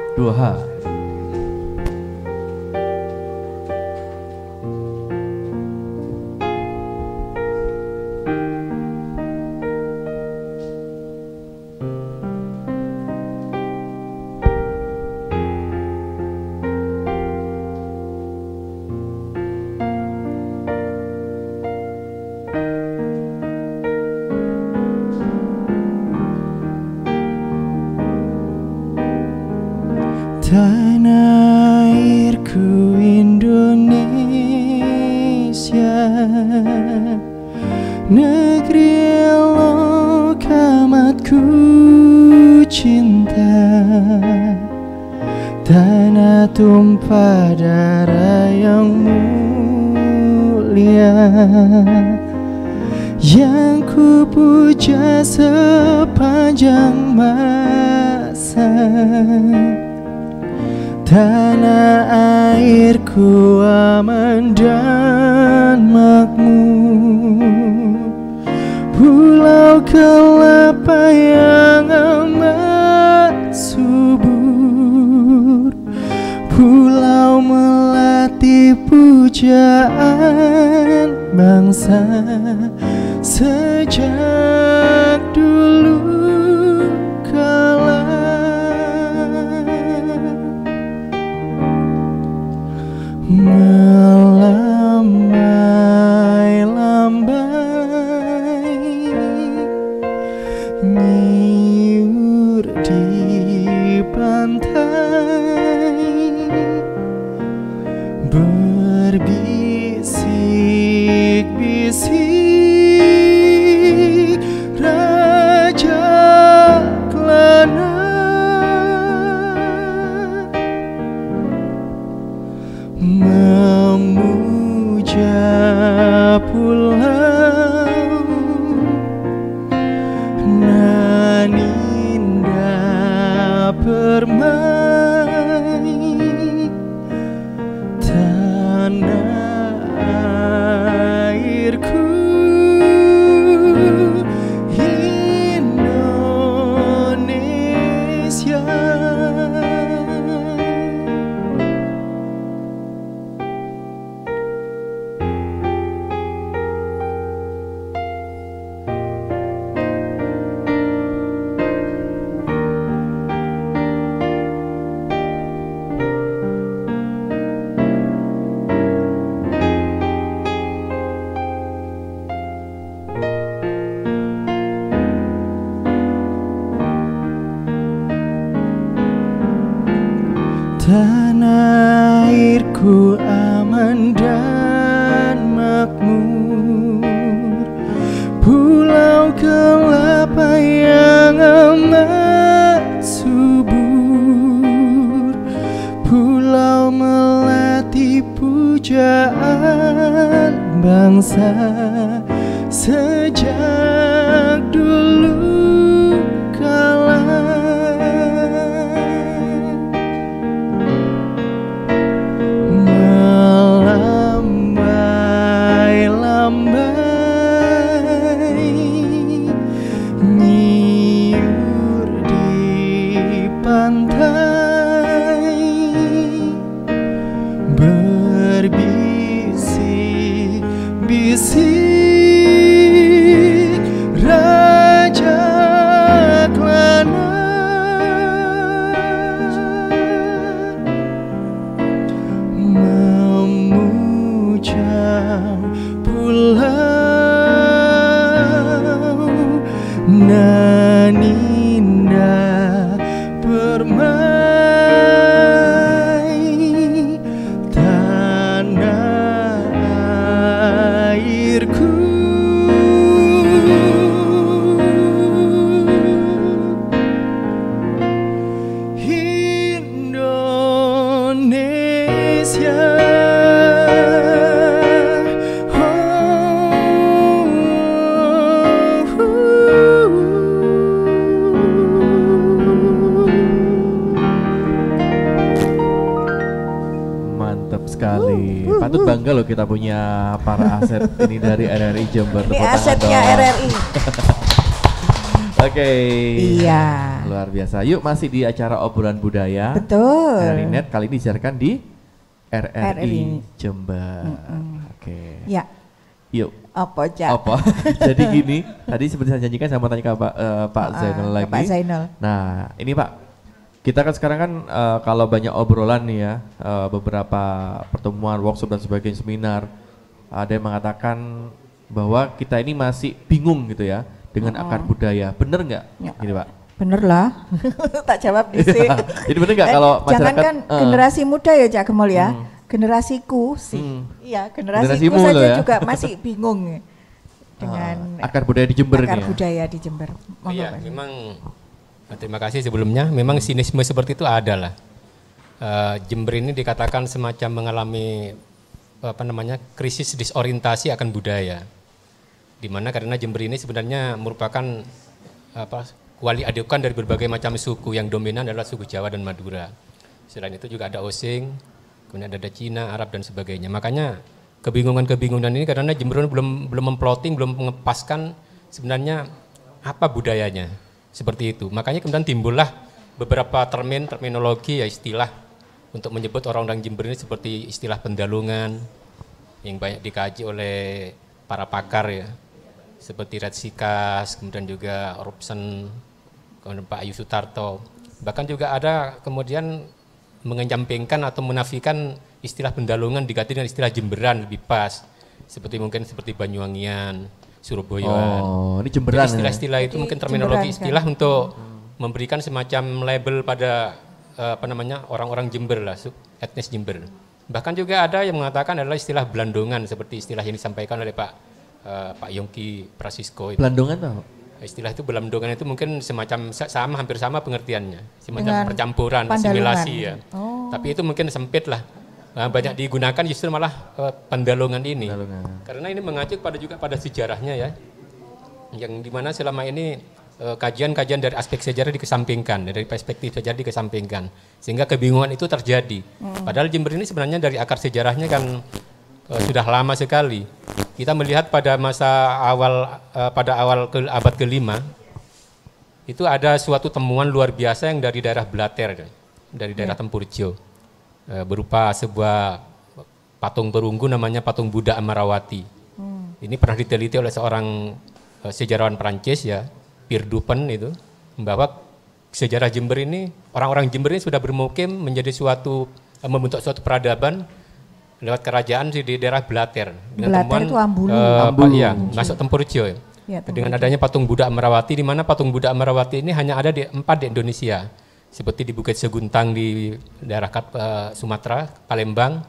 S9: Tanah airku Indonesia, negeri elok amat ku cinta, tanah tumpah darah yang mulia, yang ku puja sepanjang masa. Tanah airku aman dan makmur, pulau kelapa yang amat subur, pulau melati pujaan bangsa sejak dulu kala. Melambai-lambai nyiur di pantai, berbisik-bisik raja kelana. Memuja pulau nan indah permai, tanah airku Indonesia. Tanah airku aman dan makmur, pulau kelapa yang amat subur, pulau melati pujaan bangsa sejak dulu kala. Melambai-lambai nyiur di pantai, berbisik-bisik raja kelana. Memuja pulau nan indah permai, tanah airku Indonesia.
S3: Mantap sekali. Patut bangga loh kita punya para aset ini dari RRI Jember.
S4: Ini asetnya RRI.
S3: Oke.
S4: Iya.
S3: Luar biasa. Yuk, masih di acara obrolan budaya.
S4: Betul.
S3: RRI Net kali ini disiarkan di RRI
S4: RRI
S3: Jember. Oke.
S4: Ya.
S3: Yuk.
S4: Apa, Cak?
S3: Apa? Jadi gini, tadi seperti saya janjikan saya mau tanya ke Pak Zainal lagi.
S4: Pak Zainal.
S3: Nah, ini Pak, kita kan sekarang kan kalau banyak obrolan nih ya, beberapa pertemuan, workshop dan sebagainya, seminar, ada yang mengatakan bahwa kita ini masih bingung gitu ya dengan akar budaya. Bener nggak?
S4: Ya.
S3: Gini Pak.
S4: Bener lah. Tak jawab sih.
S3: Jadi bener nggak kalau masyarakat?
S4: Jangankan generasi muda ya Cak Gemul ya. Generasiku sih. Iya, generasiku saja ya? Juga masih bingung dengan
S3: akar budaya di Jember
S4: akar
S3: nih.
S4: budaya di Jember.
S6: Iya, memang terima kasih sebelumnya. Memang sinisme seperti itu ada lah. Jember ini dikatakan semacam mengalami krisis disorientasi akan budaya. Di mana karena Jember ini sebenarnya merupakan kuali adukan dari berbagai macam suku, yang dominan adalah suku Jawa dan Madura. Selain itu juga ada Osing, kemudian ada Cina, Arab dan sebagainya. Makanya kebingungan ini karena Jember belum memploting, belum mengepaskan sebenarnya apa budayanya seperti itu. Makanya kemudian timbullah beberapa terminologi ya, istilah untuk menyebut orang-orang Jember ini, seperti istilah pendalungan yang banyak dikaji oleh para pakar ya, seperti Red Sikas, kemudian juga Robson, kemudian Pak Ayu Sutarto. Bahkan juga ada kemudian mengenyampingkan atau menafikan istilah pendalungan diganti dengan istilah Jemberan lebih pas. Seperti Banyuwangian, Surabayaan.
S3: Oh, ini Jemberan.
S6: Istilah-istilah itu mungkin terminologi istilah untuk memberikan semacam label pada orang-orang Jember lah, etnis Jember. Bahkan juga ada yang mengatakan adalah istilah Belandongan, seperti istilah yang disampaikan oleh Pak Yongki Prasisko.
S3: Belandongan tahu?
S6: Istilah itu Belandongan itu mungkin semacam hampir sama pengertiannya, semacam percampuran, asimilasi ya. Tapi itu mungkin sempit lah. Banyak digunakan justru malah pendalungan ini. Karena ini mengacu pada sejarahnya ya. Yang dimana selama ini kajian-kajian dari aspek sejarah dikesampingkan, dari perspektif sejarah dikesampingkan. Sehingga kebingungan itu terjadi. Padahal Jember ini sebenarnya dari akar sejarahnya kan sudah lama sekali. Kita melihat pada masa awal, pada awal abad ke-5, itu ada suatu temuan luar biasa yang dari daerah Blater, dari daerah Tempurjo, berupa sebuah patung perunggu namanya patung Buddha Amarawati. Ini pernah diteliti oleh seorang sejarawan Perancis ya, Pierre Dupin itu, bahwa sejarah Jember ini, orang-orang Jember ini sudah bermukim menjadi membentuk suatu peradaban lewat kerajaan di daerah Blater.
S4: Blater itu Ambulu.
S6: Iya, masuk Tempurjo ya. Dengan adanya patung Buddha Amarawati, di mana patung Buddha Amarawati ini hanya ada di 4 di Indonesia, seperti di Bukit Seguntang di daerah Sumatera, Palembang,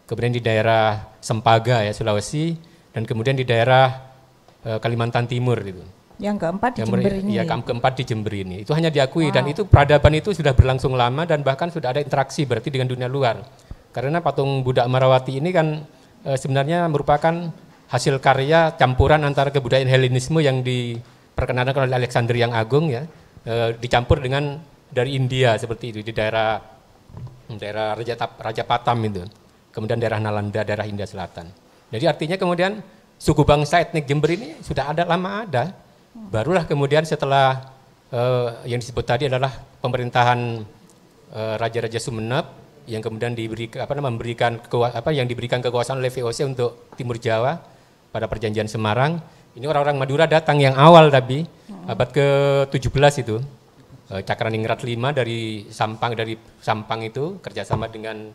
S6: kemudian di daerah Sempaga ya, Sulawesi, dan kemudian di daerah Kalimantan Timur itu.
S4: Yang keempat di Jember ini.
S6: Ya, keempat di Jember ini. Itu hanya diakui dan itu peradaban itu sudah berlangsung lama dan bahkan sudah ada interaksi berarti dengan dunia luar. Karena patung Buddha Amarawati ini kan sebenarnya merupakan hasil karya campuran antara kebudayaan Helenisme yang diperkenalkan oleh Alexander yang Agung ya, dicampur dengan dari India seperti itu di daerah Raja Patam itu, kemudian daerah Nalanda, daerah India Selatan. Jadi artinya kemudian suku bangsa etnik Jember ini sudah lama ada, barulah kemudian setelah yang disebut tadi adalah pemerintahan Raja-Raja Sumenep yang kemudian diberikan kekuasaan oleh VOC untuk Timur Jawa pada perjanjian Semarang. Ini orang-orang Madura datang yang awal tapi abad ke-17 itu. Cakraningrat V dari Sampang itu kerjasama dengan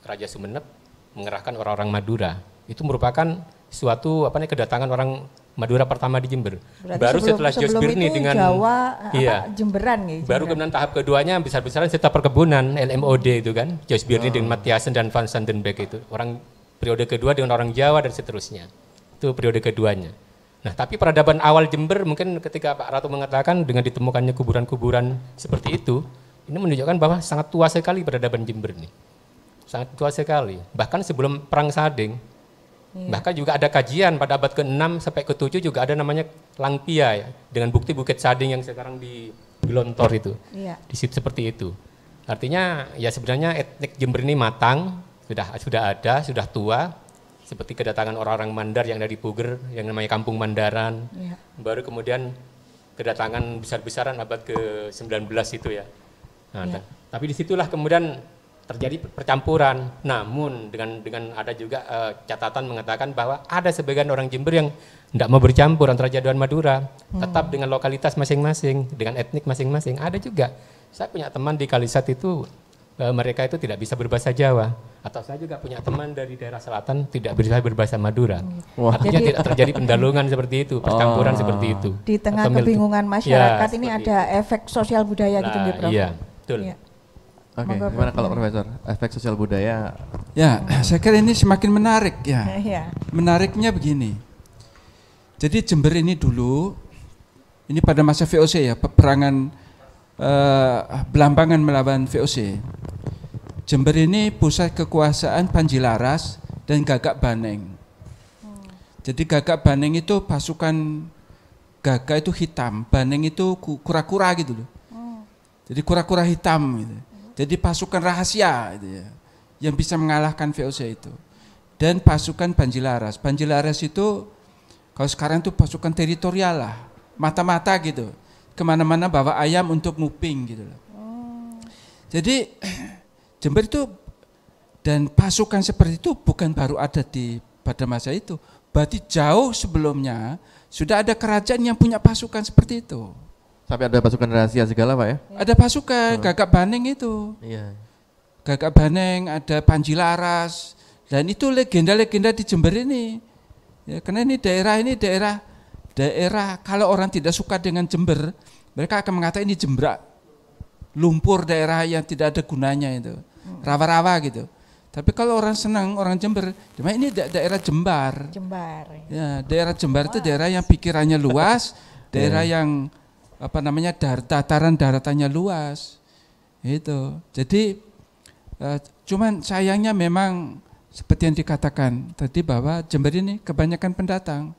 S6: Raja Sumenep mengerahkan orang-orang Madura. Itu merupakan suatu kedatangan orang Madura pertama di Jember.
S4: Berarti
S6: baru setelah Jos Birni dengan
S4: Jawa, Jemberan gitu.
S6: Baru kemudian tahap keduanya besar-besaran serta perkebunan LMOD itu kan. Jos Birni dengan Mathiasen dan Van Sandenberg itu. Orang periode kedua dengan orang Jawa dan seterusnya. Itu periode keduanya. Nah, tapi peradaban awal Jember mungkin ketika Pak Ratu mengatakan dengan ditemukannya kuburan-kuburan seperti itu, ini menunjukkan bahwa sangat tua sekali peradaban Jember ini. Sangat tua sekali. Bahkan sebelum Perang Sading. Bahkan juga ada kajian pada abad ke-6 sampai ke-7 juga ada namanya Langpia ya, dengan bukti Bukit Sading yang sekarang di Glontor itu. Di situ seperti itu. Artinya ya sebenarnya etnik Jember ini matang, sudah tua, seperti kedatangan orang-orang Mandar yang dari Puger yang namanya Kampung Mandaran. Baru kemudian kedatangan besar-besaran abad ke-19 itu ya. Nah, tapi disitulah kemudian terjadi percampuran. Namun dengan ada juga catatan mengatakan bahwa ada sebagian orang Jember yang tidak mau bercampur antara Jawa dan Madura, tetap dengan lokalitas masing-masing, dengan etnik masing-masing. Ada juga. Saya punya teman di Kalisat itu mereka itu tidak bisa berbahasa Jawa. Atau saya juga punya teman dari daerah selatan tidak bisa berbahasa Madura. Artinya tidak terjadi pendalungan seperti itu, percampuran seperti itu.
S4: Di tengah kebingungan masyarakat ini ada efek sosial budaya gitu Prof.
S6: Iya, betul.
S3: Oke, gimana kalau Profesor? Efek sosial budaya?
S5: Ya, saya kira ini semakin menarik ya. Menariknya begini. Jadi Jember ini dulu, ini pada masa VOC ya, peperangan Belambangan melawan VOC. Jember ini pusat kekuasaan Panji Laras dan Gagak Baneng. Jadi Gagak Baneng itu pasukan Gagak itu hitam, Baneng itu kura-kura gitu loh. Jadi kura-kura hitam gitu. Jadi pasukan rahasia gitu ya, yang bisa mengalahkan VOC itu. Dan pasukan Banjilaras. Banjilaras itu kalau sekarang itu pasukan teritorial lah, mata-mata gitu. Kemana-mana bawa ayam untuk nguping gitu loh. Jadi Jember itu dan pasukan seperti itu bukan baru ada pada masa itu. Berarti jauh sebelumnya sudah ada kerajaan yang punya pasukan seperti itu.
S3: Sampai ada pasukan rahasia segala Pak ya?
S5: Ada pasukan, Gagak Baneng itu.
S3: Iya.
S5: Gagak Baneng, ada Banjilaras. Dan itu legenda-legenda di Jember ini. Ya, karena ini daerah kalau orang tidak suka dengan Jember, mereka akan mengatakan ini jembrak, lumpur daerah yang tidak ada gunanya itu, rawa-rawa gitu. Tapi kalau orang senang, orang Jember, ini daerah Jembar.
S4: Jembar.
S5: Ya, daerah Jembar itu daerah yang pikirannya luas, daerah yang dataran daratannya luas. Itu. Jadi cuman sayangnya memang seperti yang dikatakan tadi bahwa Jember ini kebanyakan pendatang.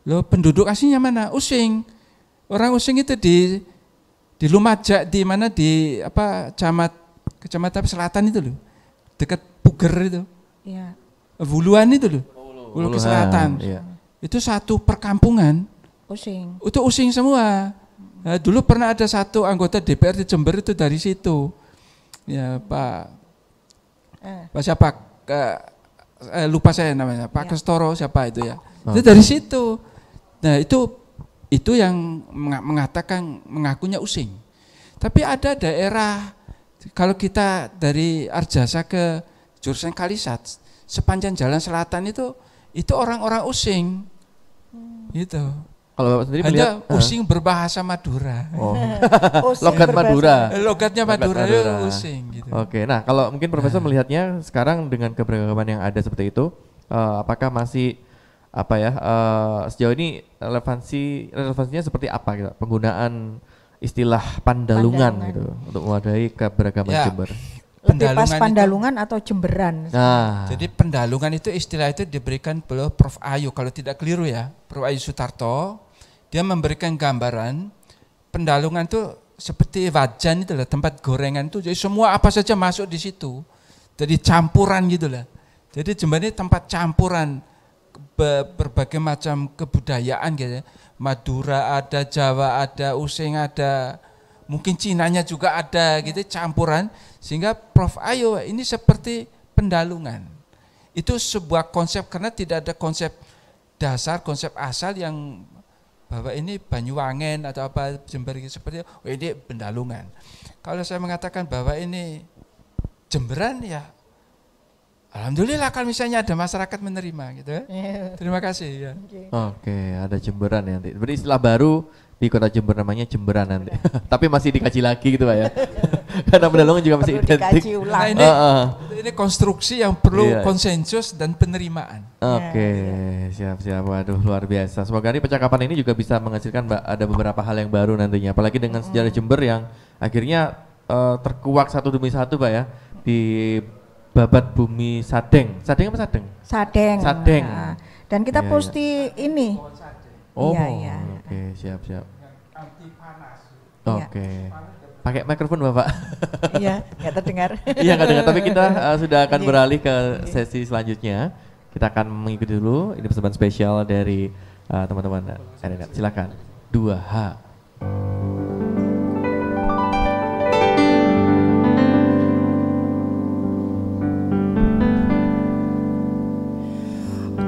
S5: Loh, penduduk aslinya mana? Using. Orang Using itu di Lumajang, di mana di kecamatan selatan itu loh. Dekat Puger itu. Iya. Wuluan itu loh. Wulu ke selatan. Iya. Itu satu perkampungan.
S4: Using.
S5: Itu Using semua. Nah, dulu pernah ada satu anggota DPR di Jember itu dari situ. Ya, Pak siapa? Lupa saya namanya. Pak Kestoro siapa itu ya. Itu dari situ. Nah, itu yang mengatakan mengakunya Using. Tapi ada daerah, kalau kita dari Arjasa ke jurusan Kalisat, sepanjang jalan selatan itu orang-orang Using. Gitu.
S3: Kalau Bapak sendiri
S5: melihat Using berbahasa Madura.
S3: Oh. Logat Madura.
S5: Logatnya Madura. Using gitu.
S3: Oke, nah kalau mungkin Profesor melihatnya sekarang dengan keberagaman yang ada seperti itu, apakah masih sejauh ini relevansinya seperti apa gitu? Penggunaan istilah Pandalungan gitu untuk mewadahi keberagaman Jember.
S4: Lebih pas Pandalungan atau Jemberan.
S5: Nah. Jadi Pandalungan itu istilah itu diberikan oleh Prof. Ayu, kalau tidak keliru ya, Prof. Ayu Sutarto. Dia memberikan gambaran Pandalungan itu seperti wajan itu lah, tempat gorengan itu. Jadi semua apa saja masuk di situ. Jadi campuran gitu lah. Jadi Jember ini tempat campuran berbagai macam kebudayaan gitu ya. Madura ada, Jawa ada, Using ada, mungkin Cinanya juga ada gitu, campuran. Sehingga Prof. Ayo ini seperti Pendalungan. Itu sebuah konsep, karena tidak ada konsep dasar, konsep asal yang bahwa ini Banyuwangen atau apa Jember seperti ini Pendalungan. Kalau saya mengatakan bahwa ini Jemberan ya alhamdulillah kalau misalnya ada masyarakat menerima gitu ya. Terima kasih ya.
S3: Oke, ada Jemberan ya nanti. Berarti istilah baru di Kota Jember namanya Jemberan nanti. Tapi masih dikaji lagi gitu Pak ya. Karena Pendalungan juga masih identik.
S5: Nah, ini konstruksi yang perlu konsensus dan penerimaan.
S3: Oke, siap-siap. Waduh, luar biasa. Semoga ini percakapan ini juga bisa menghasilkan ada beberapa hal yang baru nantinya. Apalagi dengan sejarah Jember yang akhirnya terkuak satu demi satu Pak ya. Di Babat Bumi Sadeng. Sadeng apa Sadeng?
S4: Sadeng.
S3: Sadeng.
S4: Nah, dan kita posti ini.
S3: Oh, oke, siap-siap. Oke. Pakai mikrofon Bapak.
S4: Iya, nggak terdengar.
S3: Iya nggak dengar, tapi kita sudah akan beralih ke sesi selanjutnya. Kita akan mengikuti dulu, ini persembahan spesial dari teman-teman. Silakan, 2H.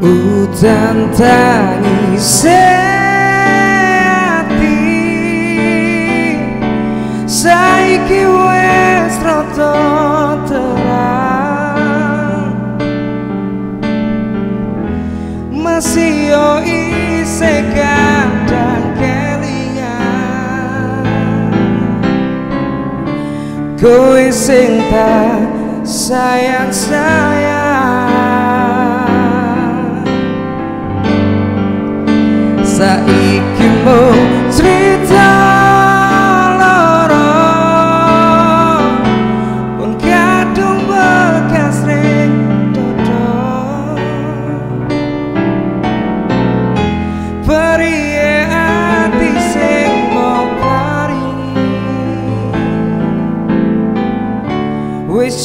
S9: Udan tangis ati saiki wis rada terang, masih yo isih kadang kelingan kowe sing tak sayang-sayang. Saiki mau cerita loro pun kadung bekas ring dodo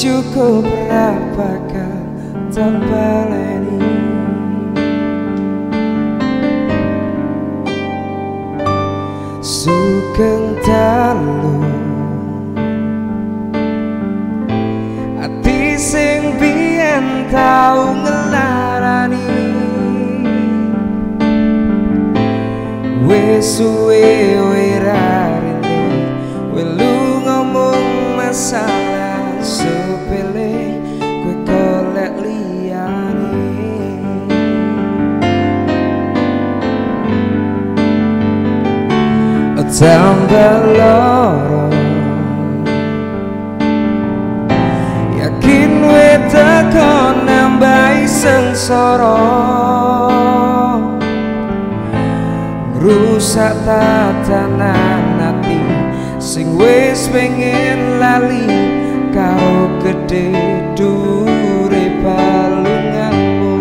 S9: syukur berapakah tak baleni. Sugeng dalu ati sing biyen tau ngelarani wis suwe wirarine welu ngomong masalah sepele kowe golek liyane. Tambah loro yakin we teko nambahi sengsara ngrusak tatanan ati sing wis pengen lali karo gedhe dure balunganmu.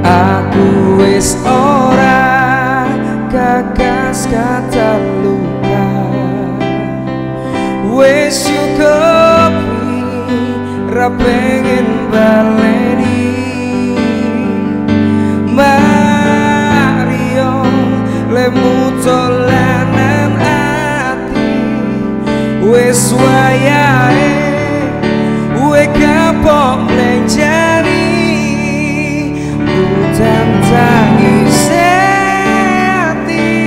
S9: Aku wis ora gagas kata luka wis cukup ra pengen baleni Mario lemu dolanan ati wis wayahe we kapok lenjani dan tangis hati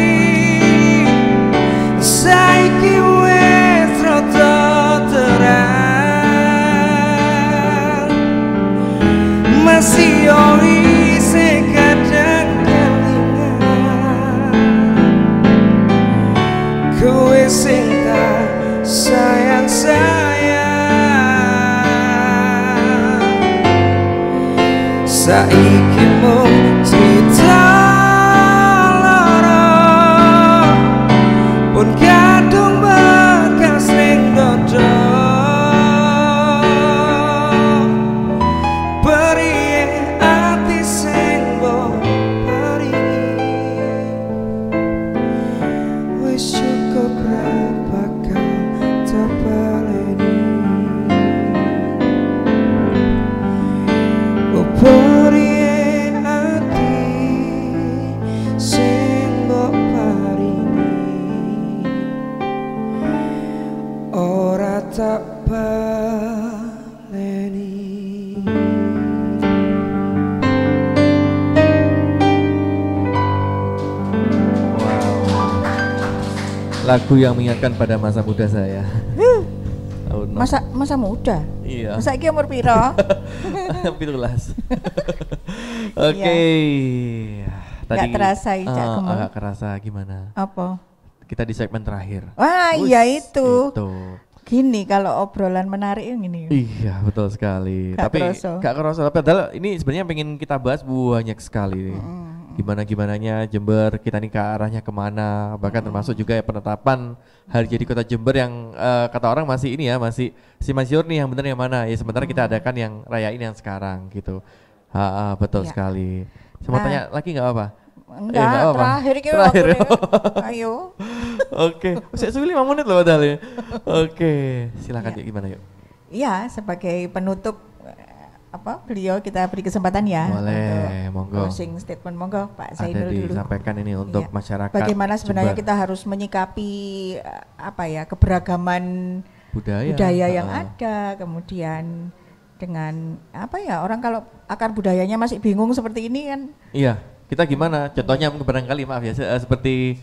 S9: saiki wis rada terang masih isih kadang kelingan kowe sing tak sayang-sayang saiki mung cerita lara pun kadung bekas ning dodo beri ati sing mbok paringi wis cukup ra bakal tak baleni. Beri ati sing mbok paringi ora tak baleni.
S3: Lagu yang mengingatkan pada masa muda saya.
S4: Masa muda?
S3: Iya.
S4: Masa iki umur piro?
S3: 17. Oke.
S4: Gak terasa Ica
S3: agak kerasa gimana?
S4: Apa?
S3: Kita di segmen terakhir.
S4: Wah, iya itu.
S3: Itu.
S4: Gini kalau obrolan menarik gini.
S3: Iya, betul sekali.
S4: Gak
S3: kerasa. Tapi padahal ini sebenarnya pengen kita bahas banyak sekali. Gimana-gimananya Jember, kita nih ke arahnya kemana, bahkan termasuk juga ya penetapan hari jadi kota Jember yang kata orang masih ini ya, masih simpang siur nih yang benar yang mana ya, sementara kita adakan yang rayain yang sekarang gitu. Betul sekali. Mau tanya lagi nggak apa?
S4: Enggak, terakhir. Ayo.
S3: Oke, saya 5 menit loh padahal ya. Oke, silakan yuk, gimana yuk?
S4: Iya, sebagai penutup beliau kita beri kesempatan ya.
S3: Boleh, monggo.
S4: Closing statement monggo Pak Zainul dulu.
S3: Disampaikan ini untuk masyarakat.
S4: Bagaimana sebenarnya kita harus menyikapi keberagaman budaya yang ada, kemudian dengan orang kalau akar budayanya masih bingung seperti ini kan. Iya,
S3: kita gimana? Contohnya barangkali maaf ya, seperti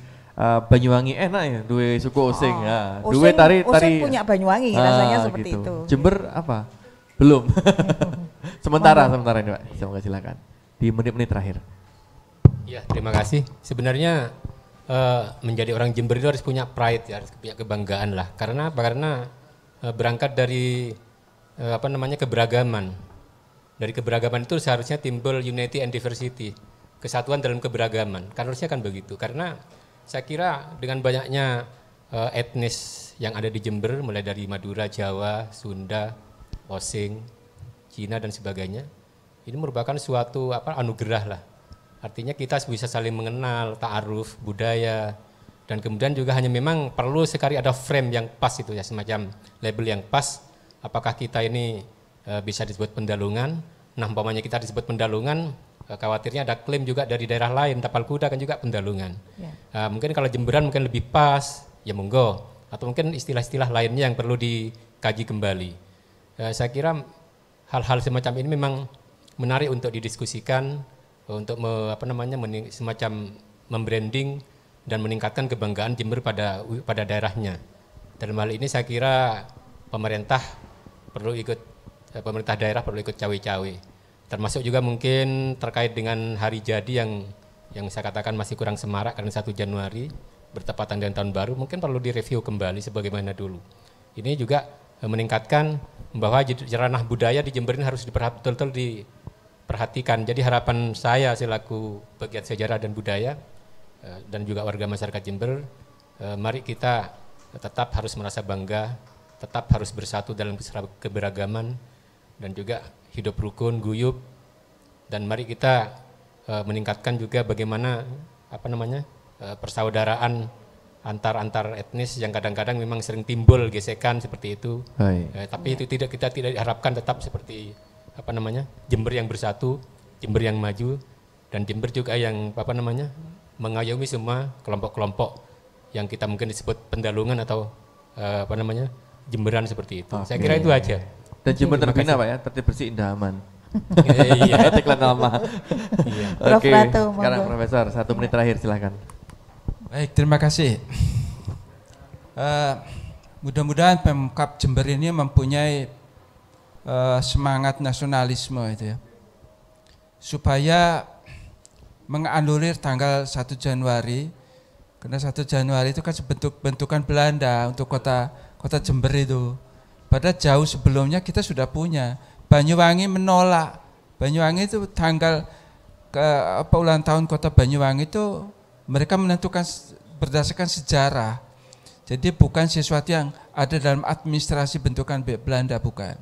S3: Banyuwangi enak ya, dua suku Osing ya. Dua tari
S4: Osing punya Banyuwangi rasanya seperti
S3: gitu.
S4: itu.
S3: Jember apa? Belum. sementara ini Pak, semoga silakan di menit-menit terakhir.
S6: Ya, terima kasih. Sebenarnya menjadi orang Jember itu harus punya pride ya, harus punya kebanggaan lah. Karena berangkat dari keberagaman. Dari keberagaman itu seharusnya timbul unity and diversity, kesatuan dalam keberagaman. Harusnya kan begitu. Karena saya kira dengan banyaknya etnis yang ada di Jember, mulai dari Madura, Jawa, Sunda, Osing, Cina dan sebagainya, ini merupakan suatu anugerah lah. Artinya kita bisa saling mengenal, ta'aruf, budaya, Dan kemudian juga hanya memang perlu sekali ada frame yang pas itu ya, semacam label yang pas. Apakah kita ini bisa disebut pendalungan? Nah, umpamanya kita disebut pendalungan, khawatirnya ada klaim juga dari daerah lain, Tapal Kuda kan juga pendalungan. Mungkin kalau Jemberan mungkin lebih pas, ya monggo. Atau mungkin istilah-istilah lainnya yang perlu dikaji kembali. Saya kira hal-hal semacam ini memang menarik untuk didiskusikan, untuk semacam membranding dan meningkatkan kebanggaan Jember pada daerahnya. Dalam hal ini saya kira pemerintah daerah perlu ikut cawe-cawe. Termasuk juga mungkin terkait dengan hari jadi yang saya katakan masih kurang semarak karena 1 Januari bertepatan dengan tahun baru, mungkin perlu direview kembali sebagaimana dulu. Ini juga meningkatkan bahwa ranah budaya di Jember ini harus betul-betul diperhatikan. Jadi harapan saya selaku pegiat sejarah dan budaya dan juga warga masyarakat Jember, mari kita tetap harus merasa bangga, tetap harus bersatu dalam keberagaman dan juga hidup rukun, guyup, dan mari kita meningkatkan juga bagaimana persaudaraan antar etnis yang kadang-kadang memang sering timbul gesekan seperti itu. Tapi itu kita tidak harapkan tetap seperti Jember yang bersatu, Jember yang maju, dan Jember juga yang mengayomi semua kelompok-kelompok yang kita mungkin disebut pendalungan atau Jemberan seperti itu. Saya kira itu aja.
S3: Dan Jember terbina Pak ya, tertib bersih indah aman.
S6: Iya.
S3: Tagline lama. Oke, sekarang Profesor 1 menit terakhir silakan.
S5: Baik, terima kasih. Mudah-mudahan Pemkab Jember ini mempunyai semangat nasionalisme itu ya, supaya menganulir tanggal 1 Januari, karena 1 Januari itu kan bentukan Belanda untuk kota Jember itu. Padahal jauh sebelumnya kita sudah punya. Banyuwangi menolak. Banyuwangi itu tanggal ulang tahun kota Banyuwangi itu mereka menentukan berdasarkan sejarah. Jadi bukan sesuatu yang ada dalam administrasi bentukan Belanda, bukan.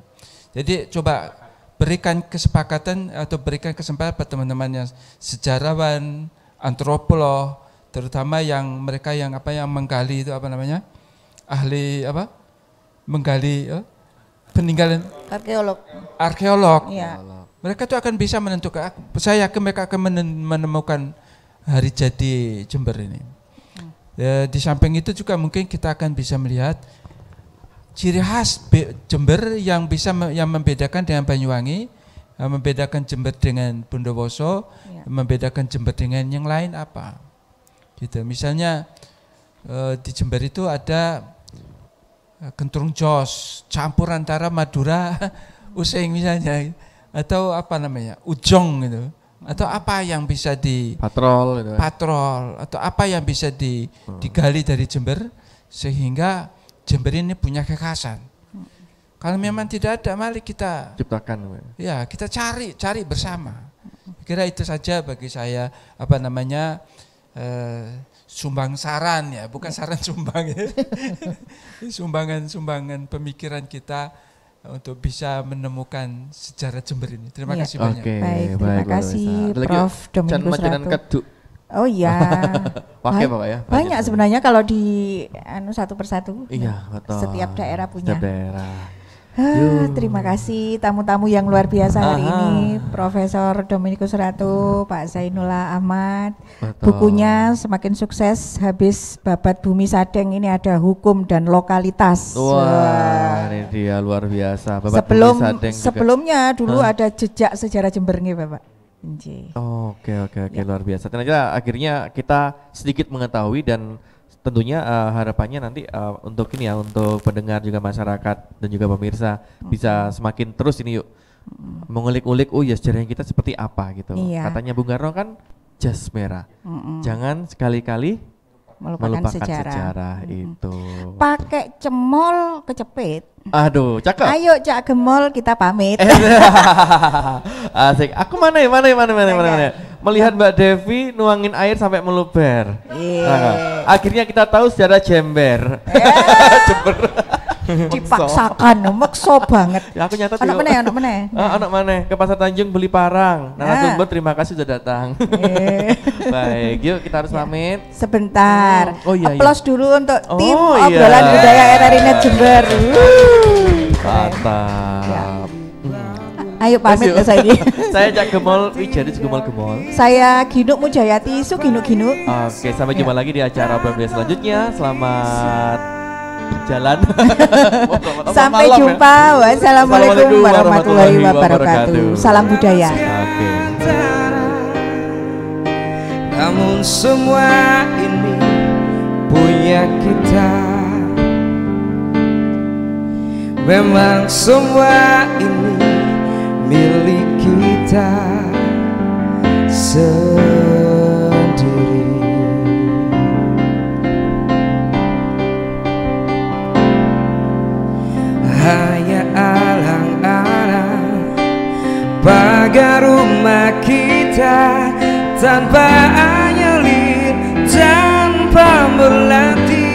S5: Jadi coba berikan kesepakatan atau berikan kesempatan pada teman-teman yang sejarawan, antropolog, terutama yang mereka yang menggali itu ahli menggali peninggalan arkeolog.
S4: Ya.
S5: Mereka itu akan bisa menentukan. Saya yakin mereka akan menemukan hari jadi Jember ini. Di samping itu juga mungkin kita akan bisa melihat ciri khas Jember yang membedakan dengan Banyuwangi, membedakan Jember dengan Bondowoso, membedakan Jember dengan yang lain apa. Gitu. Misalnya di Jember itu ada kentrung jos, campur antara Madura, Useng misalnya, atau Ujong gitu. Atau apa yang bisa
S3: patrol gitu.
S5: Atau apa yang bisa digali dari Jember sehingga Jember ini punya kekhasan. Kalau memang tidak ada, mari kita
S3: ciptakan.
S5: Ya, kita cari bersama. Kira itu saja bagi saya sumbang saran ya, bukan saran sumbang ya. Sumbangan pemikiran kita untuk bisa menemukan sejarah Jember ini. Terima kasih banyak.
S4: Baik, terima kasih Prof. Domingus Ratu. Oh iya.
S3: Pakai Bapak ya.
S4: Banyak sebenarnya kalau di satu persatu.
S3: Iya, betul.
S4: Setiap daerah punya.
S3: Setiap daerah.
S4: Terima kasih tamu-tamu yang luar biasa hari ini, Profesor Domingus Ratu, Pak Zainullah Ahmad.
S3: Betul.
S4: Bukunya semakin sukses, habis babat bumi sadeng, ini ada hukum dan lokalitas.
S3: Wah, ini dia luar biasa. Babat bumi sadeng
S4: sebelumnya dulu ada jejak sejarah Jember nih Bapak.
S3: Oke, luar biasa. Ternyata akhirnya kita sedikit mengetahui dan tentunya harapannya nanti untuk pendengar juga masyarakat dan juga pemirsa bisa semakin terus ini mengulik-ulik sejarah kita seperti apa gitu. Katanya Bung Karno kan jas merah. Jangan sekali-kali melupakan sejarah itu.
S4: Pakai cemol kecepit.
S3: Aduh, cakep.
S4: Ayo Cak Gemol kita pamit.
S3: Asik. Aku mana. Melihat Mbak Devi nuangin air sampai meluber. Akhirnya kita tahu sejarah Jember. Jember.
S4: Dipaksakan, makso banget.
S3: Ya aku nyatet
S4: Anak meneh, anak meneh.
S3: Anak meneh ke Pasar Tanjung beli parang. Narasumber terima kasih sudah datang. Baik, yuk kita harus pamit.
S4: Sebentar.
S3: Oh iya.
S4: Aplaus dulu untuk tim
S3: iya.
S4: obrolan budaya RRI-Net Jember.
S3: Mantap.
S4: Ya. Ayo pamit ya saya ini.
S3: Saya Cak Gemol, Wijadi Gemol.
S4: Saya Ginuk Mujayati, Ginuk.
S3: Oke, sampai jumpa lagi di acara obrolan budaya selanjutnya. Selamat jalan.
S7: Sampai jumpa. Wassalamualaikum warahmatullahi wabarakatuh. Salam budaya.
S3: Oke.
S9: Namun semua ini punya kita. Memang semua ini milik kita sendiri. Hanya alang-alang pagar rumah kita, tanpa anyelir, tanpa melati.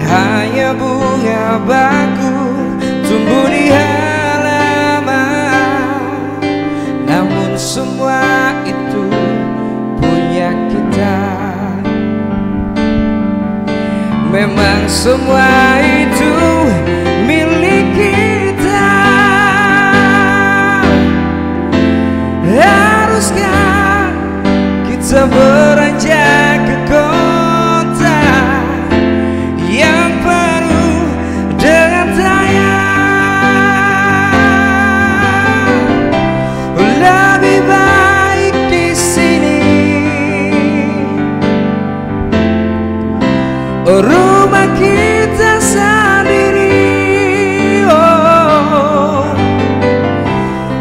S9: Hanya bunga bakul tumbuh di halaman. Namun semua itu punya kita. Memang semua itu milik kita. Haruskah kita beranjak ke kota yang penuh dengan tayang? Lebih baik di sini. Rumah kita sendiri. Oh,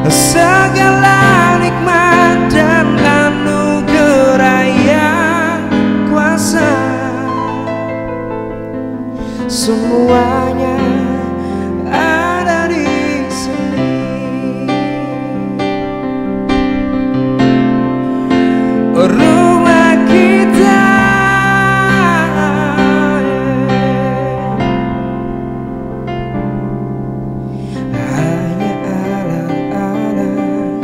S9: segala nikmat dan anugerah yang kuasa, semuanya ada di sini. Rumah kita hanya alang-alang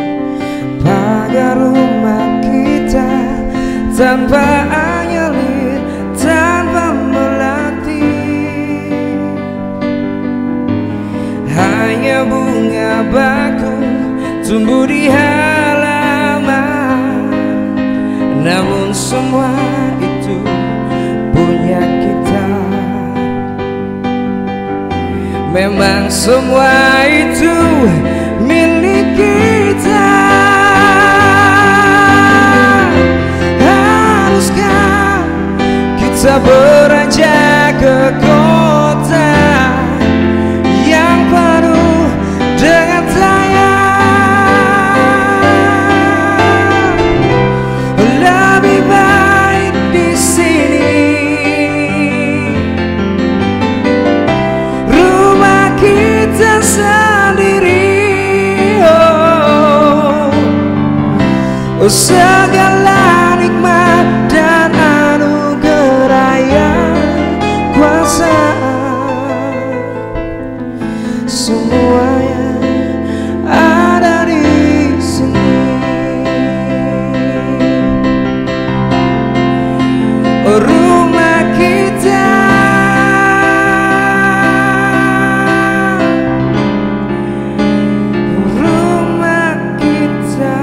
S9: pagar rumah kita, tanpa anyelir, tanpa melatih. Hanya bunga bakul tumbuh di halaman. Namun semua itu punya kita. Memang semua itu milik kita. Haruskah kita beranjak ke kota yang penuh dengan tayang? Lebih baik di sini. Rumah kita sendiri. Oh, segala nikmat dan anugerah yang kuasa, semuanya ada di sini. Rumah kita rumah kita.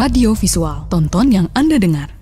S1: Radio Visual, tonton yang Anda dengar.